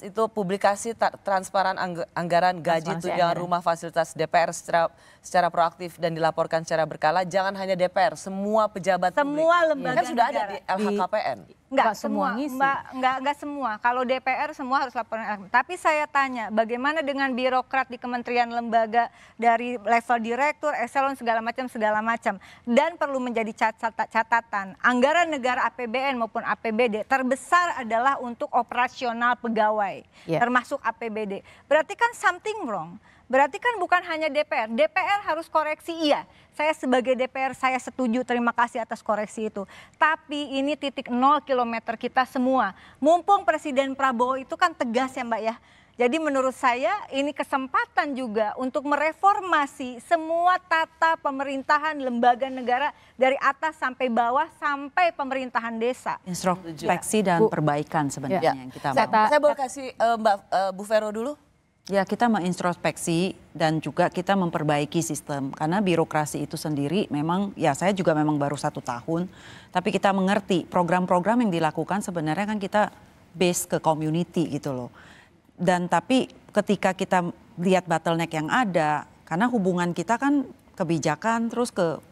itu publikasi transparan anggaran gaji tunjangan rumah fasilitas DPR secara proaktif dan dilaporkan secara berkala. Jangan hanya DPR, semua pejabat semua lembaga kan sudah ada negara. di LHKPN. Enggak semua, enggak semua. Kalau DPR semua harus laporan. Tapi saya tanya, bagaimana dengan birokrat di kementerian lembaga dari level direktur, eselon segala macam. Dan perlu menjadi catatan, anggaran negara APBN maupun APBD terbesar adalah untuk operasional pegawai, termasuk APBD. Berarti kan something wrong. Berarti kan bukan hanya DPR. DPR harus koreksi, iya. Saya sebagai DPR saya setuju, terima kasih atas koreksi itu. Tapi ini titik 0 kilometer kita semua. Mumpung Presiden Prabowo itu kan tegas ya Mbak ya. Jadi menurut saya ini kesempatan juga untuk mereformasi semua tata pemerintahan lembaga negara dari atas sampai bawah sampai pemerintahan desa. Introspeksi dan perbaikan sebenarnya yang kita mau. Saya boleh kasih Bu Vero dulu? Ya, kita mengintrospeksi dan juga kita memperbaiki sistem. Karena birokrasi itu sendiri memang, ya saya juga memang baru 1 tahun. Tapi kita mengerti program-program yang dilakukan sebenarnya kan kita base ke community gitu loh. Dan tapi ketika kita lihat bottleneck yang ada, karena hubungan kita kan kebijakan terus ke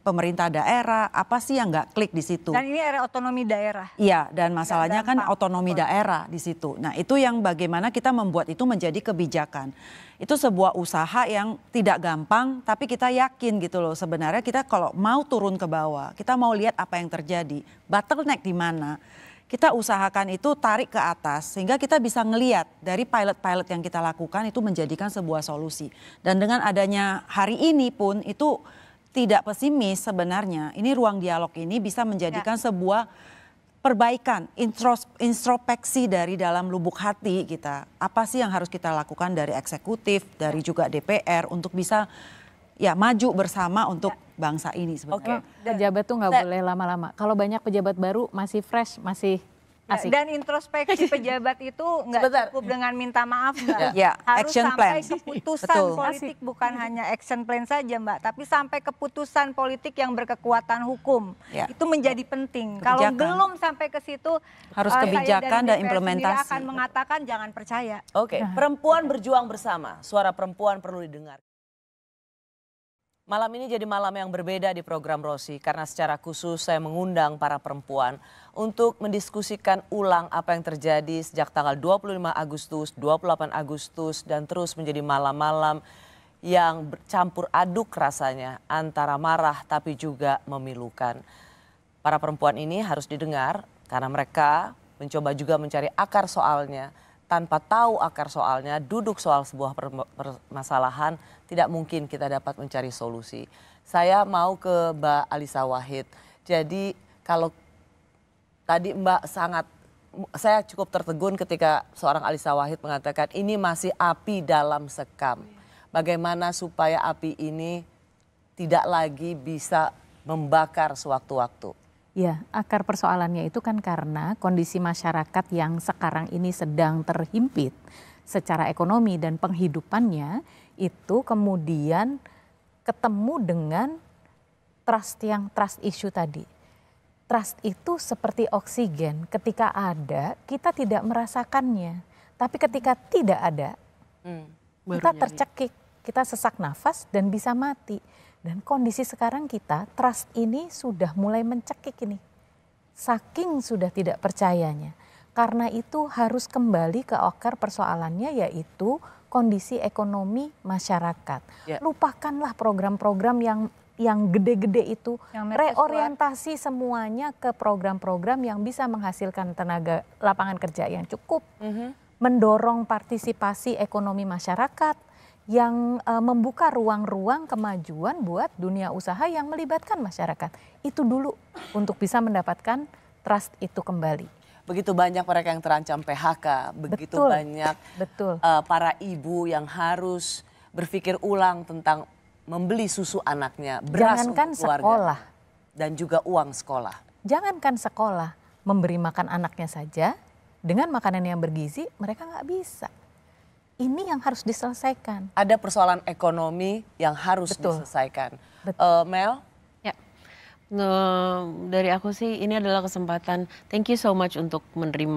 pemerintah daerah, apa sih yang nggak klik di situ? Dan ini era otonomi daerah. Iya, dan masalahnya kan otonomi daerah di situ. Nah, itu yang bagaimana kita membuat itu menjadi kebijakan. Itu sebuah usaha yang tidak gampang, tapi kita yakin gitu loh. Sebenarnya kita kalau mau turun ke bawah, kita mau lihat apa yang terjadi, bottleneck di mana. Kita usahakan itu tarik ke atas sehingga kita bisa ngelihat dari pilot-pilot yang kita lakukan itu menjadikan sebuah solusi. Dan dengan adanya hari ini pun itu tidak pesimis sebenarnya. Ini ruang dialog ini bisa menjadikan sebuah perbaikan, introspeksi dari dalam lubuk hati kita. Apa sih yang harus kita lakukan dari eksekutif, dari juga DPR untuk bisa maju bersama untuk bangsa ini sebenarnya. Pejabat tuh nggak boleh lama-lama. Kalau banyak pejabat baru masih fresh, masih Asik. Dan introspeksi pejabat itu nggak cukup dengan minta maaf, Mbak. Ya, Harus action sampai plan. keputusan Betul. politik, bukan hanya action plan saja, Mbak, tapi sampai keputusan politik yang berkekuatan hukum. Ya. Itu menjadi penting. Kalau Kebijakan. belum sampai ke situ, Harus saya kebijakan dan DPR sendiri implementasi. akan mengatakan jangan percaya. Oke, perempuan berjuang bersama. Suara perempuan perlu didengar. Malam ini jadi malam yang berbeda di program Rosi karena secara khusus saya mengundang para perempuan untuk mendiskusikan ulang apa yang terjadi sejak tanggal 25 Agustus, 28 Agustus dan terus menjadi malam-malam yang bercampur aduk rasanya antara marah tapi juga memilukan. Para perempuan ini harus didengar karena mereka mencoba juga mencari akar soalnya. Tanpa tahu akar soalnya, duduk soal sebuah permasalahan, tidak mungkin kita dapat mencari solusi. Saya mau ke Mbak Alisa Wahid. Jadi kalau tadi Mbak saya cukup tertegun ketika seorang Alisa Wahid mengatakan ini masih api dalam sekam. Bagaimana supaya api ini tidak lagi bisa membakar sewaktu-waktu. Ya, akar persoalannya itu kan karena kondisi masyarakat yang sekarang ini sedang terhimpit secara ekonomi dan penghidupannya itu kemudian ketemu dengan trust issue tadi. Trust itu seperti oksigen, ketika ada kita tidak merasakannya, tapi ketika tidak ada kita tercekik, kita sesak nafas dan bisa mati. Dan kondisi sekarang kita, trust ini sudah mulai mencekik ini. Saking sudah tidak percayanya. Karena itu harus kembali ke akar persoalannya yaitu kondisi ekonomi masyarakat. Ya. Lupakanlah program-program yang gede-gede itu. Yang Reorientasi semuanya ke program-program yang bisa menghasilkan tenaga lapangan kerja yang cukup. Mendorong partisipasi ekonomi masyarakat. Yang membuka ruang-ruang kemajuan buat dunia usaha yang melibatkan masyarakat. Itu dulu untuk bisa mendapatkan trust itu kembali. Begitu banyak mereka yang terancam PHK, begitu banyak para ibu yang harus berpikir ulang tentang membeli susu anaknya, beras Jangankan untuk keluarga, sekolah. dan juga uang sekolah. Jangankan sekolah, memberi makan anaknya saja dengan makanan yang bergizi mereka nggak bisa. Ini yang harus diselesaikan. Ada persoalan ekonomi yang harus diselesaikan. Mel? Ya, dari aku sih ini adalah kesempatan. Thank you so much untuk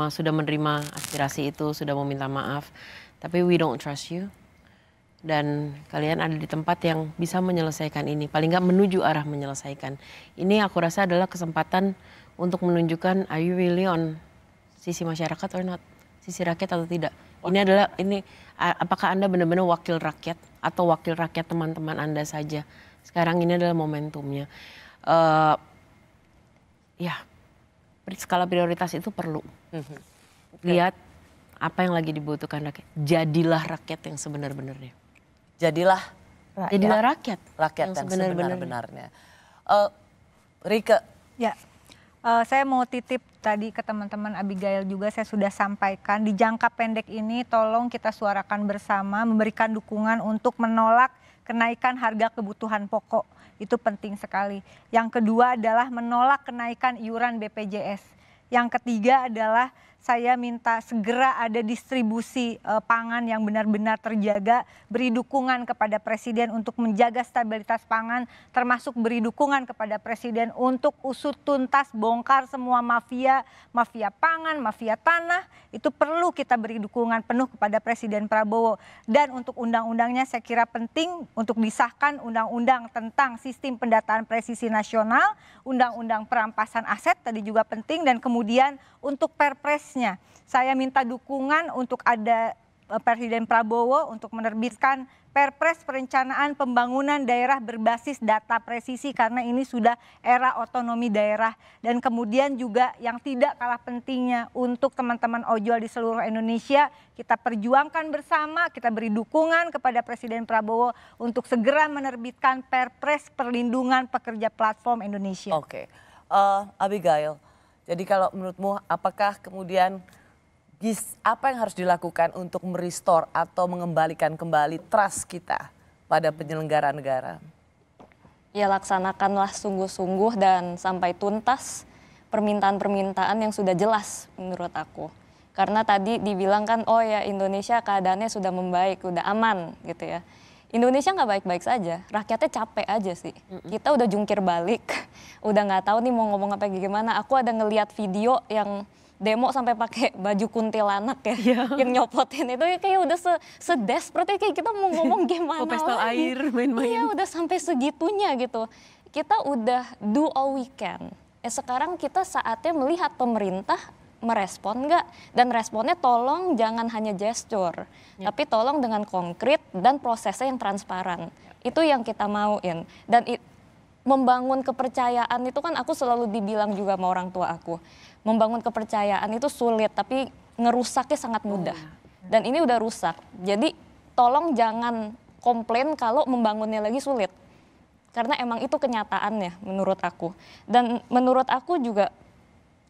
sudah menerima aspirasi itu, sudah meminta maaf. Tapi we don't trust you. Dan kalian ada di tempat yang bisa menyelesaikan ini. Paling nggak menuju arah menyelesaikan. Ini aku rasa adalah kesempatan untuk menunjukkan are you really on sisi masyarakat or not? Sisi rakyat atau tidak? Apakah Anda benar-benar wakil rakyat atau wakil rakyat teman-teman Anda saja? Sekarang ini adalah momentumnya. Skala prioritas itu perlu. Lihat apa yang lagi dibutuhkan rakyat. Jadilah rakyat yang sebenar-benarnya. Jadilah rakyat yang sebenar-benarnya. Rike. Ya. Saya mau titip tadi ke teman-teman Abigail juga, saya sudah sampaikan di jangka pendek ini tolong kita suarakan bersama, memberikan dukungan untuk menolak kenaikan harga kebutuhan pokok. Itu penting sekali. Yang kedua adalah menolak kenaikan iuran BPJS. Yang ketiga adalah saya minta segera ada distribusi pangan yang benar-benar terjaga, beri dukungan kepada Presiden untuk menjaga stabilitas pangan, termasuk beri dukungan kepada Presiden untuk usut tuntas, bongkar semua mafia pangan, mafia tanah, itu perlu kita beri dukungan penuh kepada Presiden Prabowo. Dan untuk undang-undangnya saya kira penting untuk disahkan undang-undang tentang sistem pendataan presisi nasional, undang-undang perampasan aset tadi juga penting, dan kemudian untuk Perpresnya, saya minta dukungan untuk ada Presiden Prabowo untuk menerbitkan Perpres perencanaan pembangunan daerah berbasis data presisi karena ini sudah era otonomi daerah. Dan kemudian juga yang tidak kalah pentingnya untuk teman-teman ojol di seluruh Indonesia, kita perjuangkan bersama, kita beri dukungan kepada Presiden Prabowo untuk segera menerbitkan Perpres perlindungan pekerja platform Indonesia. Oke, Abigail. Jadi kalau menurutmu apakah kemudian apa yang harus dilakukan untuk merestore atau mengembalikan kembali trust kita pada penyelenggara negara? Ya laksanakanlah sungguh-sungguh dan sampai tuntas permintaan-permintaan yang sudah jelas menurut aku. Karena tadi dibilang kan, oh ya Indonesia keadaannya sudah membaik, udah aman gitu ya. Indonesia nggak baik-baik saja, rakyatnya capek aja sih. Kita udah jungkir balik, udah nggak tahu nih mau ngomong apa gimana. Aku ada ngelihat video yang demo sampai pakai baju kuntilanak ya, yang nyopotin itu ya kayak udah sedesperate kayak kita mau ngomong gimana pesta lagi. air, main-main. Iya udah sampai segitunya gitu. Kita udah do all we can. Sekarang kita saatnya melihat pemerintah merespon nggak, dan responnya tolong jangan hanya gesture, tapi tolong dengan konkret dan prosesnya yang transparan. Itu yang kita mauin. Dan membangun kepercayaan itu kan aku selalu dibilang juga sama orang tua aku, membangun kepercayaan itu sulit tapi ngerusaknya sangat mudah. Dan ini udah rusak. Jadi tolong jangan komplain kalau membangunnya lagi sulit. Karena emang itu kenyataannya menurut aku. Dan menurut aku juga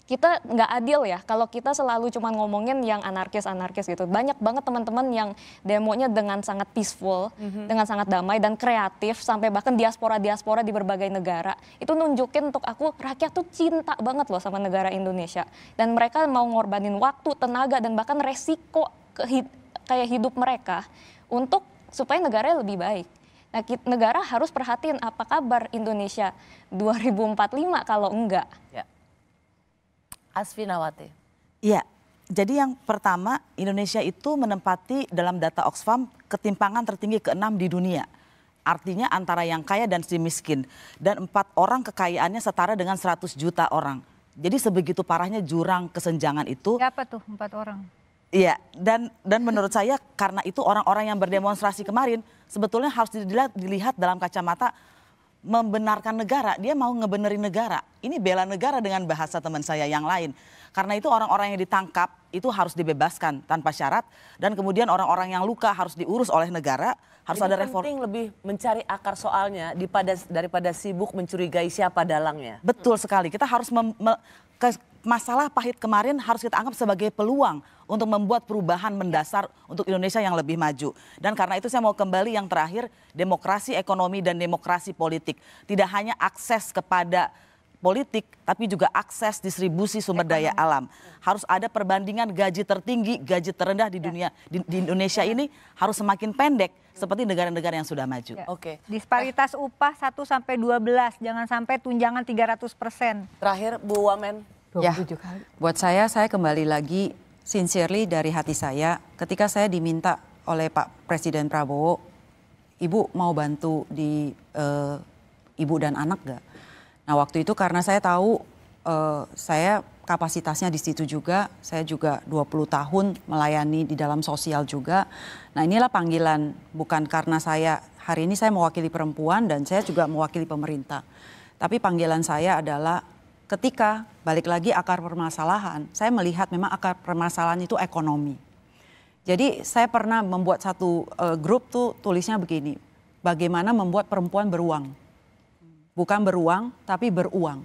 kita nggak adil ya kalau kita selalu cuma ngomongin yang anarkis-anarkis gitu. Banyak banget teman-teman yang demonya dengan sangat peaceful, dengan sangat damai dan kreatif, sampai bahkan diaspora-diaspora di berbagai negara. Itu nunjukin untuk aku rakyat tuh cinta banget loh sama negara Indonesia. Dan mereka mau ngorbanin waktu, tenaga, dan bahkan resiko kayak hidup mereka untuk supaya negaranya lebih baik. Nah, negara harus perhatiin apa kabar Indonesia 2045 kalau enggak. Ya. Asfinawati. Iya, jadi yang pertama Indonesia itu menempati dalam data Oxfam ketimpangan tertinggi ke-6 di dunia. Artinya antara yang kaya dan si miskin. Dan 4 orang kekayaannya setara dengan 100 juta orang. Jadi sebegitu parahnya jurang kesenjangan itu. Siapa tuh 4 orang? Iya, dan menurut saya karena itu orang-orang yang berdemonstrasi kemarin sebetulnya harus dilihat dalam kacamata membenarkan negara, dia mau ngebenerin negara. Ini bela negara dengan bahasa teman saya yang lain. Karena itu orang-orang yang ditangkap itu harus dibebaskan tanpa syarat. Dan kemudian orang-orang yang luka harus diurus oleh negara. Harus ada reform. Penting lebih mencari akar soalnya daripada sibuk mencurigai siapa dalangnya. Betul sekali, kita harus masalah pahit kemarin harus kita anggap sebagai peluang untuk membuat perubahan mendasar untuk Indonesia yang lebih maju. Dan karena itu saya mau kembali yang terakhir, demokrasi ekonomi dan demokrasi politik. Tidak hanya akses kepada politik, tapi juga akses distribusi sumber daya alam. Harus ada perbandingan gaji tertinggi, gaji terendah di dunia. Di Indonesia ini harus semakin pendek seperti negara-negara yang sudah maju. Oke. Disparitas upah 1-12, jangan sampai tunjangan 300%. Terakhir Bu Wamen. Ya, buat saya kembali lagi sincerely dari hati saya ketika saya diminta oleh Pak Presiden Prabowo, Ibu mau bantu di ibu dan anak gak? Nah waktu itu karena saya tahu saya kapasitasnya di situ juga, saya juga 20 tahun melayani di dalam sosial juga. Nah inilah panggilan, bukan karena hari ini saya mewakili perempuan dan saya juga mewakili pemerintah. Tapi panggilan saya adalah ketika balik lagi akar permasalahan, saya melihat memang akar permasalahan itu ekonomi. Jadi saya pernah membuat satu grup tuh tulisnya begini, bagaimana membuat perempuan beruang. Bukan beruang, tapi beruang.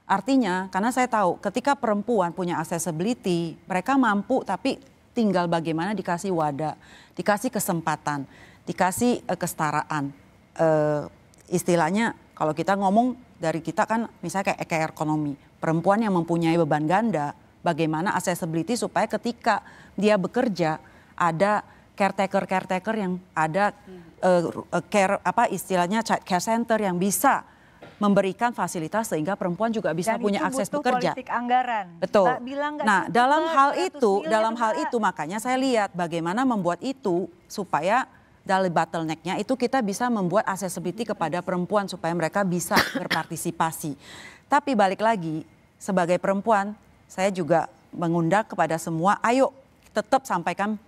Artinya karena saya tahu ketika perempuan punya accessibility, mereka mampu tapi tinggal bagaimana dikasih wadah, dikasih kesempatan, dikasih kesetaraan. Istilahnya kalau kita ngomong dari kita kan misalnya kayak ekonomi, perempuan yang mempunyai beban ganda, bagaimana accessibility supaya ketika dia bekerja ada caretaker yang ada istilahnya care center yang bisa memberikan fasilitas sehingga perempuan juga bisa punya akses bekerja. Politik anggaran. Betul. Nah, dalam hal itu makanya saya lihat bagaimana membuat itu supaya dari bottleneck-nya itu kita bisa membuat accessibility kepada perempuan supaya mereka bisa berpartisipasi. Tapi balik lagi, sebagai perempuan saya juga mengundang kepada semua, ayo tetap sampaikan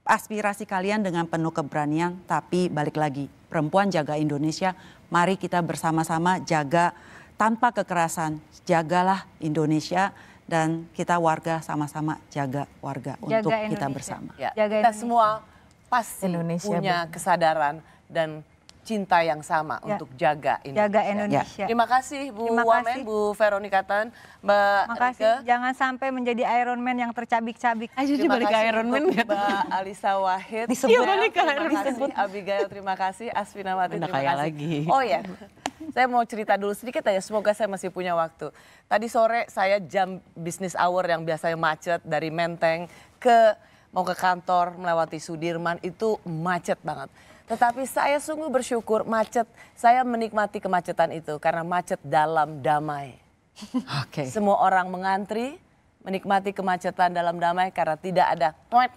aspirasi kalian dengan penuh keberanian. Tapi balik lagi, perempuan jaga Indonesia, mari kita bersama-sama jaga tanpa kekerasan, jagalah Indonesia. Dan kita warga sama-sama jaga warga untuk kita bersama. Ya, kita semua pasti punya kesadaran dan cinta yang sama untuk jaga Indonesia. Jaga Indonesia. Terima kasih Bu Wamen, Bu Veronika Tan, Mbak Rike. Jangan sampai menjadi Iron Man yang tercabik-cabik. Terima balik kasih Iron Man, Mbak Alisa Wahid. Disebut. Terima kasih Abigail, terima kasih Asfinawati, terima kasih. lagi. Oh ya, Saya mau cerita dulu sedikit aja, semoga saya masih punya waktu. Tadi sore saya jam business hour yang biasanya macet dari Menteng mau ke kantor melewati Sudirman itu macet banget. Tetapi saya sungguh bersyukur saya menikmati kemacetan itu karena macet dalam damai. Oke. Semua orang mengantri menikmati kemacetan dalam damai karena tidak ada toet.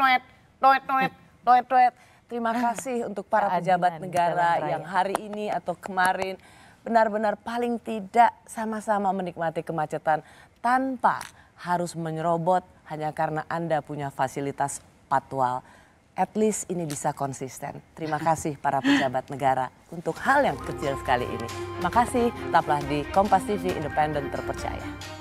Terima kasih untuk para pejabat negara yang hari ini atau kemarin benar-benar paling tidak sama-sama menikmati kemacetan tanpa harus menyerobot hanya karena Anda punya fasilitas patwal. At least ini bisa konsisten. Terima kasih para pejabat negara untuk hal yang kecil sekali ini. Terima kasih, tetaplah di Kompas TV Independen Terpercaya.